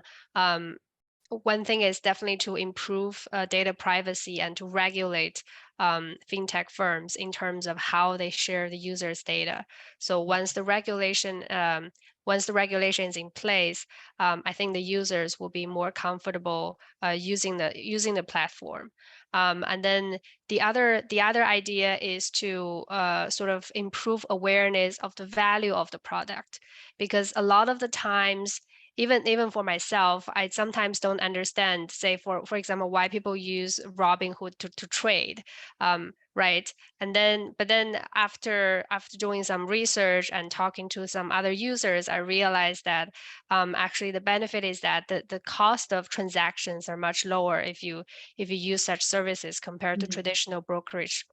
one thing is definitely to improve data privacy and to regulate fintech firms in terms of how they share the users' data. So once the regulation is in place, I think the users will be more comfortable using the platform. And then the other idea is to sort of improve awareness of the value of the product, because a lot of the times, even for myself, I sometimes don't understand, say for example, why people use Robinhood to trade, right? But then after doing some research and talking to some other users, I realized that actually the benefit is that the cost of transactions are much lower if you use such services compared to traditional brokerage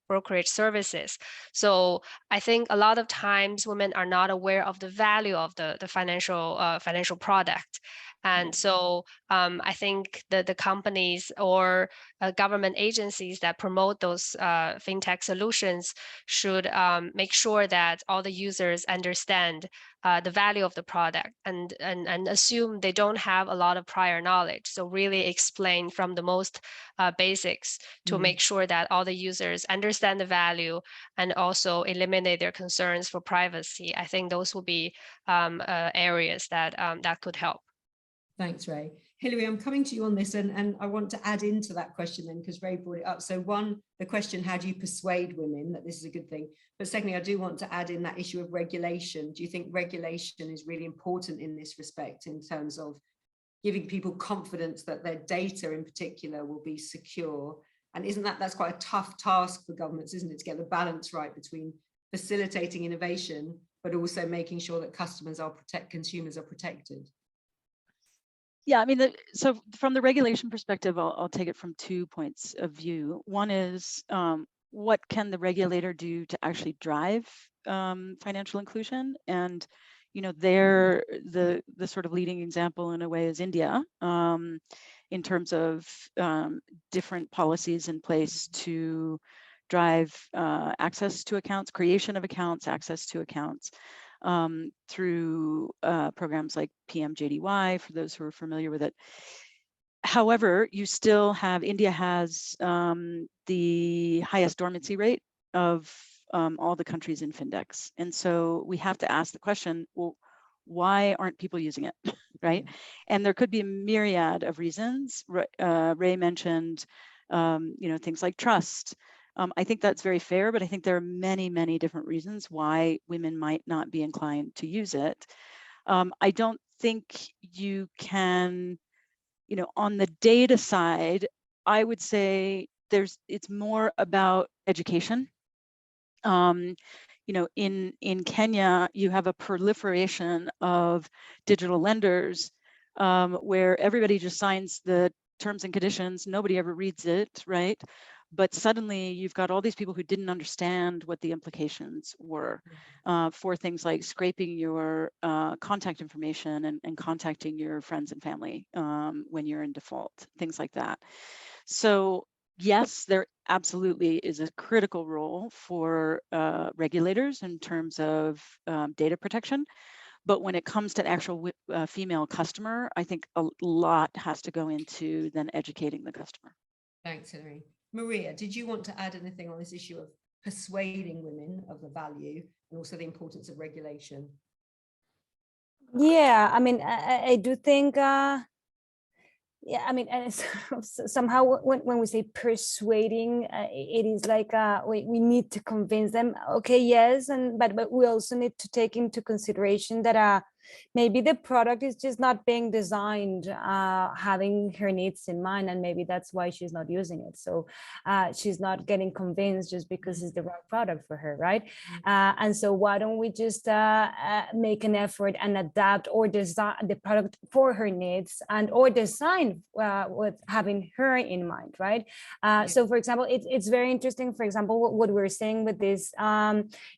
services. So I think a lot of times women are not aware of the value of the financial product. And so I think that the companies or government agencies that promote those fintech solutions should make sure that all the users understand the value of the product and assume they don't have a lot of prior knowledge. So really explain from the most basics to make sure that all the users understand the value and also eliminate their concerns for privacy. I think those will be areas that could help. Thanks, Ray. Hilary, I'm coming to you on this, and I want to add into that question then, because Ray brought it up. So one, the question, how do you persuade women that this is a good thing? But secondly, I do want to add in that issue of regulation. Do you think regulation is really important in this respect, in terms of giving people confidence that their data in particular will be secure? And isn't that's quite a tough task for governments, isn't it, to get the balance right between facilitating innovation, but also making sure that consumers are protected? Yeah, I mean, so from the regulation perspective, I'll take it from 2 points of view. One is what can the regulator do to actually drive financial inclusion? And there the sort of leading example in a way is India, in terms of different policies in place to drive access to accounts, creation of accounts, access to accounts, through programs like PMJDY, for those who are familiar with it. However, you still have, India has the highest dormancy rate of all the countries in Findex. And so we have to ask the question, well, why aren't people using it, right? And there could be a myriad of reasons. Ray mentioned, things like trust. I think that's very fair, but I think there are many, many different reasons why women might not be inclined to use it. I don't think you can, on the data side, I would say it's more about education. In Kenya, you have a proliferation of digital lenders, where everybody just signs the terms and conditions, nobody ever reads it, right? But suddenly you've got all these people who didn't understand what the implications were for things like scraping your contact information and contacting your friends and family when you're in default, things like that. So yes, there absolutely is a critical role for regulators in terms of data protection. But when it comes to the actual female customer, I think a lot has to go into then educating the customer. Thanks, Hilary. Maria, did you want to add anything on this issue of persuading women of the value and also the importance of regulation? Yeah, I mean, I do think, yeah, I mean, somehow when we say persuading, it is like we need to convince them. Okay, yes, but we also need to take into consideration that maybe the product is just not being designed having her needs in mind, and maybe that's why she's not using it. So she's not getting convinced just because it's the wrong product for her, right? And so why don't we just make an effort and adapt or design the product for her needs, and or design with having her in mind, right? So for example, it's very interesting, for example, what we're saying with these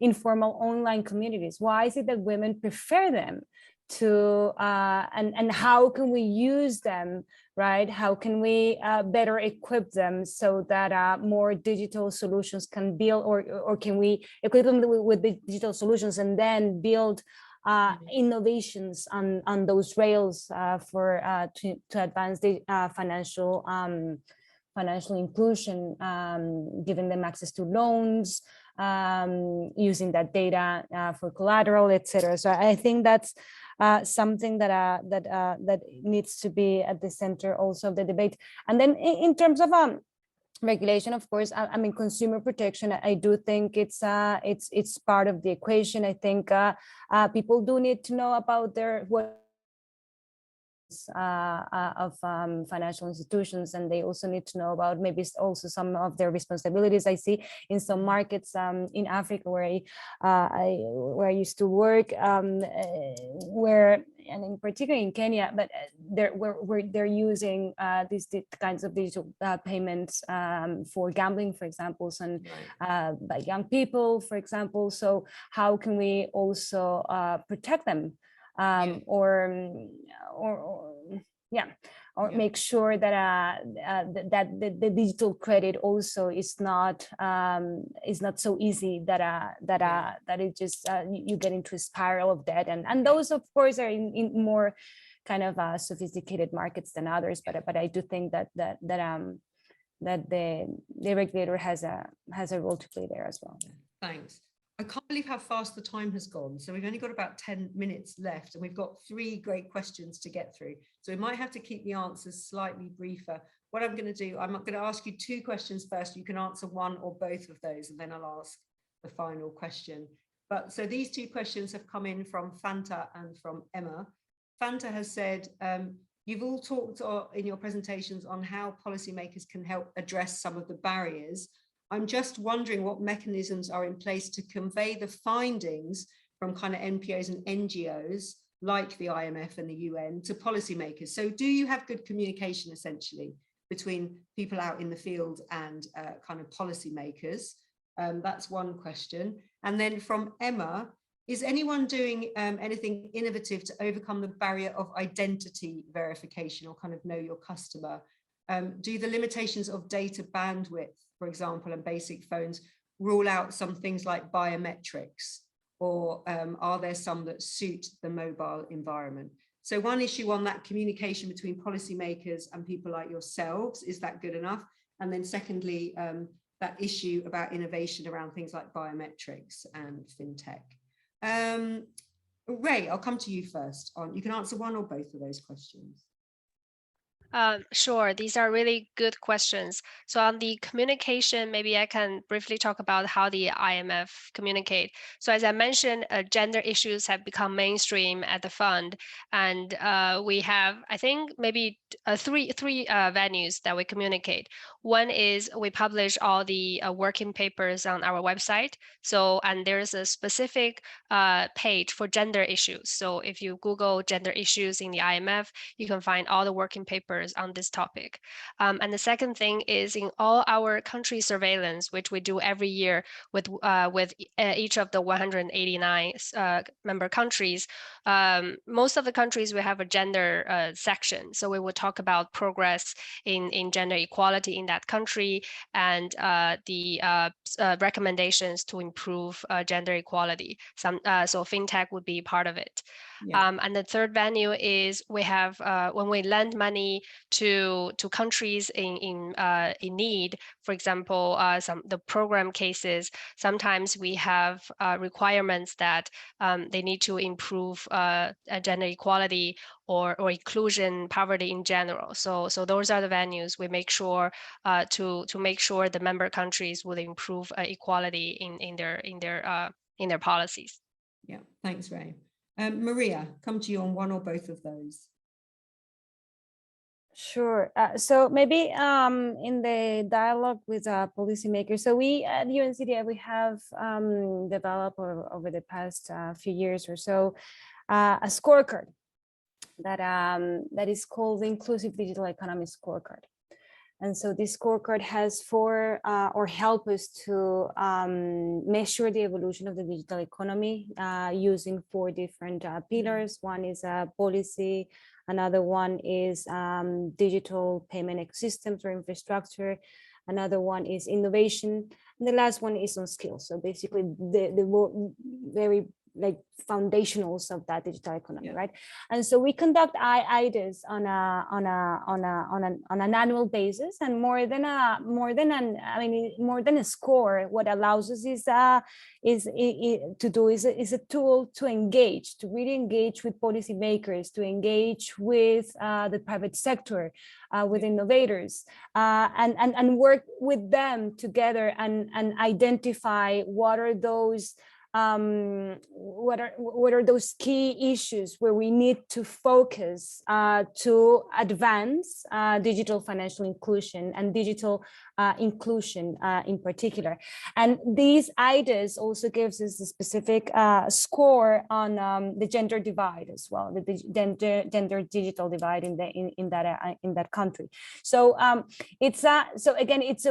informal online communities. Why is it that women prefer them to and how can we use them, right? How can we better equip them so that more digital solutions can build, or can we equip them with the digital solutions and then build innovations on those rails to advance the financial inclusion, giving them access to loans, using that data for collateral, etc. So I think that's something that needs to be at the center also of the debate. And then in terms of regulation, of course, I mean, consumer protection, I do think it's part of the equation. I think people do need to know about what of financial institutions, and they also need to know about maybe also some of their responsibilities. I see in some markets in Africa where I used to work, where, and in particular in Kenya, but where they're using these kinds of digital payments for gambling, for example, and by young people, for example. So how can we also protect them? Or make sure that that the digital credit also is not so easy that it just you get into a spiral of debt, and those of course are in more kind of sophisticated markets than others, but I do think that the regulator has a role to play there as well. Thanks. I can't believe how fast the time has gone. So we've only got about 10 minutes left, and we've got 3 great questions to get through. So we might have to keep the answers slightly briefer. What I'm going to do, I'm going to ask you 2 questions first. You can answer one or both of those, and then I'll ask the final question. But so these 2 questions have come in from Fanta and from Emma. Fanta has said, you've all talked in your presentations on how policymakers can help address some of the barriers. I'm just wondering what mechanisms are in place to convey the findings from kind of NPOs and NGOs like the IMF and the UN to policymakers. So do you have good communication essentially between people out in the field and kind of policymakers? That's one question. And then from Emma, is anyone doing anything innovative to overcome the barrier of identity verification or kind of know your customer? Do the limitations of data bandwidth, for example, and basic phones rule out some things like biometrics? Or are there some that suit the mobile environment? So one issue on that communication between policymakers and people like yourselves, is that good enough? And then secondly, that issue about innovation around things like biometrics and fintech. Ray, I'll come to you first. You can answer one or both of those questions. Sure, these are really good questions. So on the communication, maybe I can briefly talk about how the IMF communicate. So as I mentioned, gender issues have become mainstream at the fund, and we have, I think, maybe three venues that we communicate. One is we publish all the working papers on our website. So, and there's a specific page for gender issues. So if you Google gender issues in the IMF, you can find all the working papers on this topic. And the second thing is in all our country surveillance, which we do every year with each of the 189 member countries. Most of the countries we have a gender section. So we will talk about progress in gender equality in that country and the recommendations to improve gender equality. So fintech would be part of it. Yeah. And the third venue is we have when we lend money to countries in need. For example, the program cases. Sometimes we have requirements that they need to improve gender equality or inclusion, poverty in general. So those are the venues we make sure to make sure the member countries will improve equality in their policies. Yeah, thanks, Ray. Maria, come to you on one or both of those. Sure. So maybe in the dialogue with policymakers, so we at UNCDF, we have developed over the past few years or so a scorecard that is called the Inclusive Digital Economy Scorecard. And so this scorecard has or help us to measure the evolution of the digital economy using 4 different pillars. One is policy, another one is digital payment systems or infrastructure, another one is innovation, and the last one is on skills. So basically the very like foundationals of that digital economy, yeah. Right? And so we conduct IDIS on an annual basis, and more than a score. What allows us is a tool to engage, to really engage with policymakers, to engage with the private sector, with innovators, and work with them together and identify what are those those key issues where we need to focus to advance digital financial inclusion and digital inclusion in particular. And these IDIS also gives us a specific score on the gender divide as well, the gender digital divide in that country. So it's a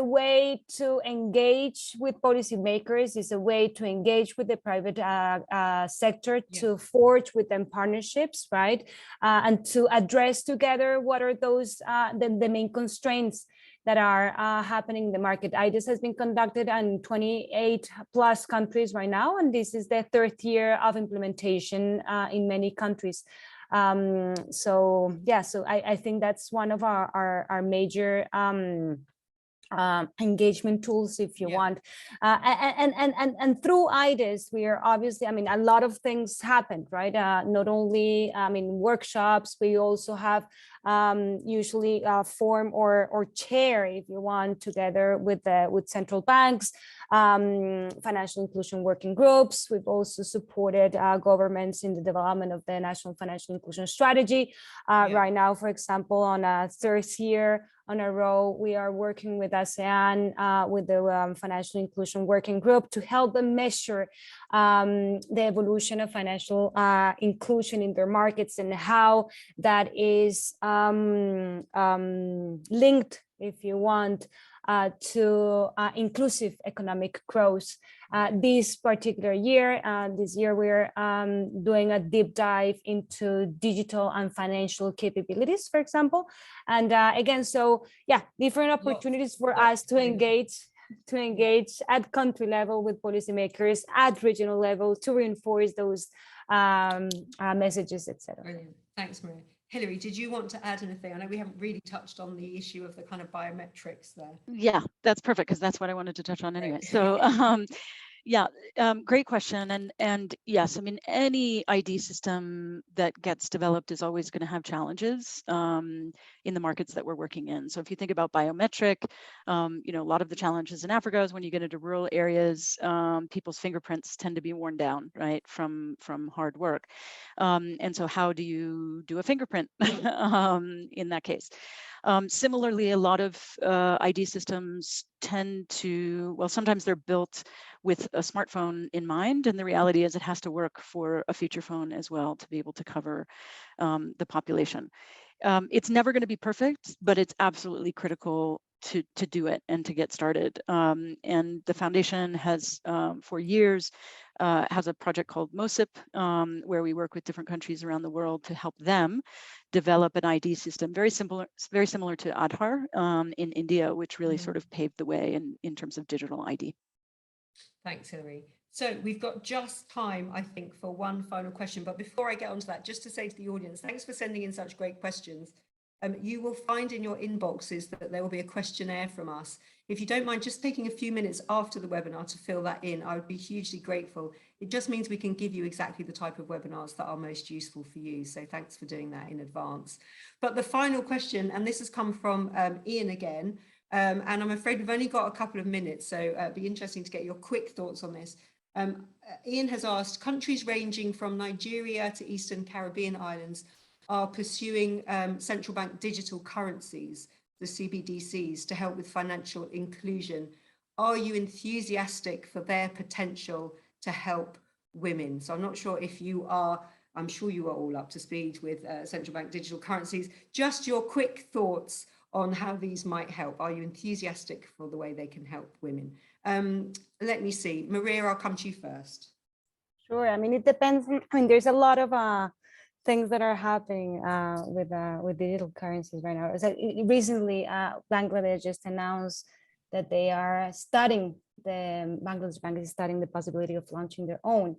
way to engage with policymakers. It's a way to engage with the private sector, to forge with them partnerships, right? And to address together what are those the main constraints that are happening in the market. IDIS has been conducted in 28 plus countries right now, and this is the 3rd year of implementation in many countries. So I think that's one of our major engagement tools, if you want, and through IDIS, we are obviously, a lot of things happened, right? Not only, workshops, we also have usually form or chair, if you want, together with central banks, financial inclusion working groups. We've also supported governments in the development of the National Financial Inclusion Strategy. Right now, for example, on a third year on a row, we are working with ASEAN, with the Financial Inclusion Working Group to help them measure the evolution of financial inclusion in their markets and how that is linked, if you want, to inclusive economic growth. This particular year, we're doing a deep dive into digital and financial capabilities, for example. And again, so yeah, different opportunities for us to engage at country level with policymakers, at regional level, to reinforce those messages, etc. Brilliant. Thanks, Maria. Hilary, did you want to add anything? I know we haven't really touched on the issue of the kind of biometrics there. Yeah, that's perfect, because that's what I wanted to touch on anyway. So yeah, great question. And yes, I mean, any ID system that gets developed is always going to have challenges in the markets that we're working in. So if you think about biometric, you know, a lot of the challenges in Africa is when you get into rural areas, people's fingerprints tend to be worn down, right, from hard work. And so how do you do a fingerprint in that case? Similarly, a lot of ID systems tend to, well, sometimes they're built with a smartphone in mind, and the reality is it has to work for a feature phone as well to be able to cover the population. It's never going to be perfect, but it's absolutely critical to do it and to get started. And the foundation has, for years, has a project called MOSIP, where we work with different countries around the world to help them develop an ID system, very similar to Aadhaar in India, which really sort of paved the way in terms of digital ID. Thanks, Hilary. So we've got just time, I think, for one final question. But before I get onto that, just to say to the audience, thanks for sending in such great questions. You will find in your inboxes that there will be a questionnaire from us. If you don't mind just taking a few minutes after the webinar to fill that in, I would be hugely grateful. It just means we can give you exactly the type of webinars that are most useful for you. So thanks for doing that in advance. But the final question, and this has come from Ian again, and I'm afraid we've only got a couple of minutes, so it'd be interesting to get your quick thoughts on this. Ian has asked, countries ranging from Nigeria to Eastern Caribbean islands are pursuing central bank digital currencies, the CBDCs, to help with financial inclusion. Are you enthusiastic for their potential to help women? So I'm not sure if you are, I'm sure you are all up to speed with central bank digital currencies. Just your quick thoughts on how these might help. Are you enthusiastic for the way they can help women? Let me see. Maria, I'll come to you first. Sure. I mean, it depends. I mean, there's a lot of things that are happening with digital currencies right now. So recently, Bangladesh just announced that they are studying, the Bangladesh Bank is studying the possibility of launching their own.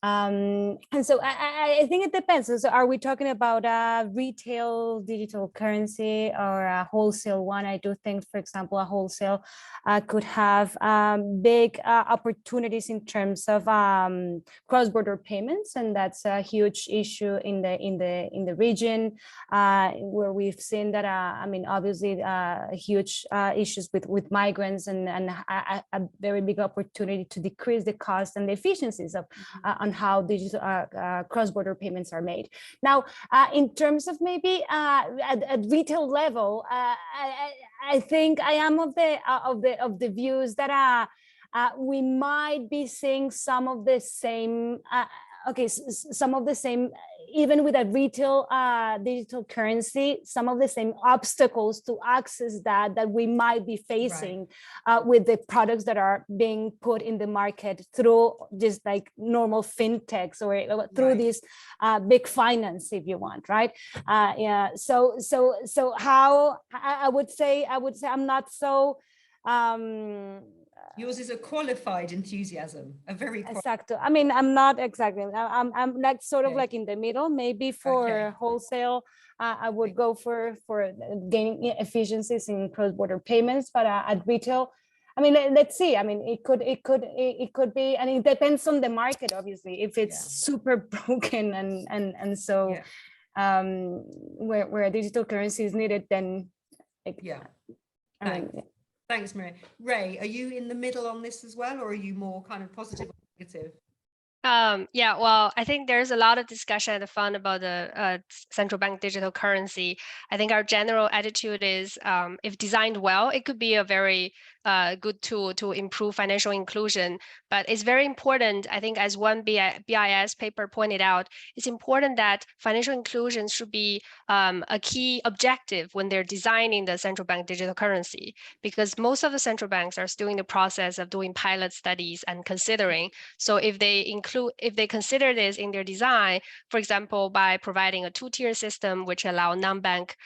And so I think it depends. So are we talking about a retail digital currency or a wholesale one? I do think, for example, a wholesale could have big opportunities in terms of cross-border payments, and that's a huge issue in the region, where we've seen that. I mean, obviously, huge issues with migrants, and a very big opportunity to decrease the cost and the efficiencies of on how digital cross-border payments are made. Now, in terms of maybe at retail level, I think I am of the views that we might be seeing some of the same. Some of the same, even with a retail digital currency, some of the same obstacles to access that we might be facing with the products that are being put in the market through just like normal fintechs or through this big finance, if you want, right? Yeah. So how I would say I'm not so. Yours is a qualified enthusiasing, a very exactly. I mean, I'm not exactly. I'm like sort of like in the middle. Maybe for wholesale, I would go for gaining efficiencies in cross-border payments, but at retail, I mean, let's see. I mean, it could be, and it depends on the market, obviously. If it's super broken and so where a digital currency is needed, then I mean, Thanks, Maria. Ray, are you in the middle on this as well, or are you more kind of positive or negative? Yeah, well, I think there's a lot of discussion at the fund about the central bank digital currency. I think our general attitude is, if designed well, it could be a very good tool to improve financial inclusion. But it's very important, I think, as one BIS paper pointed out, it's important that financial inclusion should be a key objective when they're designing the central bank digital currency, because most of the central banks are still in the process of doing pilot studies and considering. So if they consider this in their design, for example, by providing a two-tier system which allow non-bank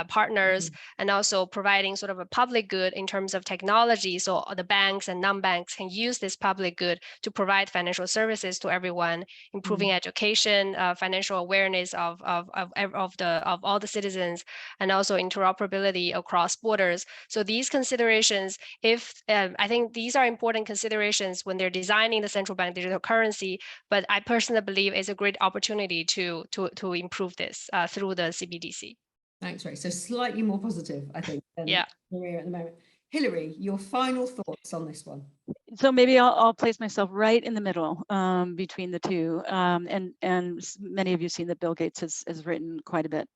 partners, and also providing sort of a public good in terms of technology, so the banks and non-banks can use this public good to provide financial services to everyone, improving education, financial awareness of all the citizens, and also interoperability across borders. So these considerations, I think these are important considerations when they're designing the central bank digital currency, but I personally believe it's a great opportunity to improve this through the CBDC. Thanks, Ray. So slightly more positive, I think, than Maria at the moment. Hilary, your final thoughts on this one? So maybe I'll place myself right in the middle between the two. And many of you have seen that Bill Gates has written quite a bit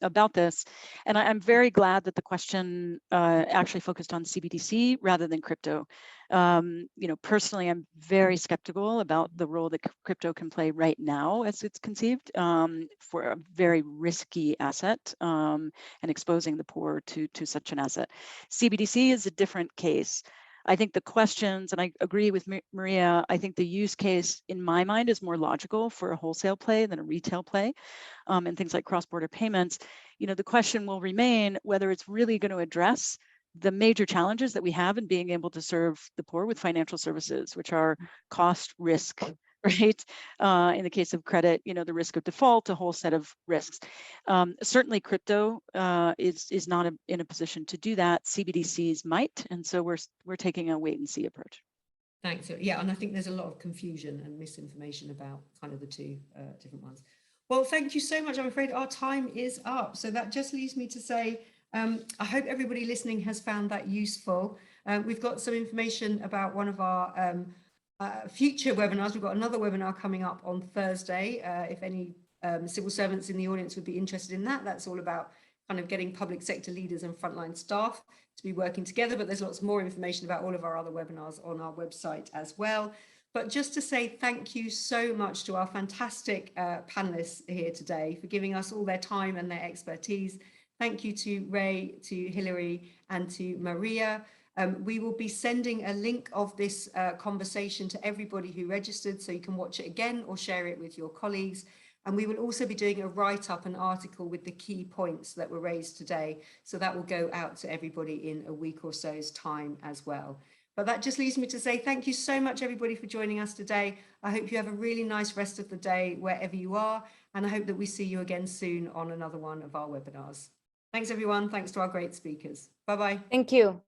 about this. And I'm very glad that the question actually focused on CBDC rather than crypto. Personally, I'm very skeptical about the role that crypto can play right now as it's conceived for a very risky asset and exposing the poor to such an asset. CBDC is a different case. I think the questions, and I agree with Maria, I think the use case in my mind is more logical for a wholesale play than a retail play, and things like cross-border payments. The question will remain whether it's really going to address the major challenges that we have in being able to serve the poor with financial services, which are cost, risk, right? In the case of credit, the risk of default, a whole set of risks. Certainly crypto is not in a position to do that. CBDCs might, and so we're taking a wait and see approach. Thanks. Yeah, and I think there's a lot of confusion and misinformation about kind of the two different ones. Well, thank you so much. I'm afraid our time is up. So that just leaves me to say, I hope everybody listening has found that useful. We've got some information about one of our future webinars. We've got another webinar coming up on Thursday. If any civil servants in the audience would be interested in that, that's all about kind of getting public sector leaders and frontline staff to be working together. But there's lots more information about all of our other webinars on our website as well. But just to say thank you so much to our fantastic panelists here today for giving us all their time and their expertise. Thank you to Ray, to Hilary, and to Maria. We will be sending a link of this conversation to everybody who registered, so you can watch it again or share it with your colleagues. And we will also be doing a write-up, an article with the key points that were raised today. So that will go out to everybody in a week or so's time as well. But that just leaves me to say thank you so much, everybody, for joining us today. I hope you have a really nice rest of the day wherever you are. And I hope that we see you again soon on another one of our webinars. Thanks, everyone. Thanks to our great speakers. Bye-bye. Thank you.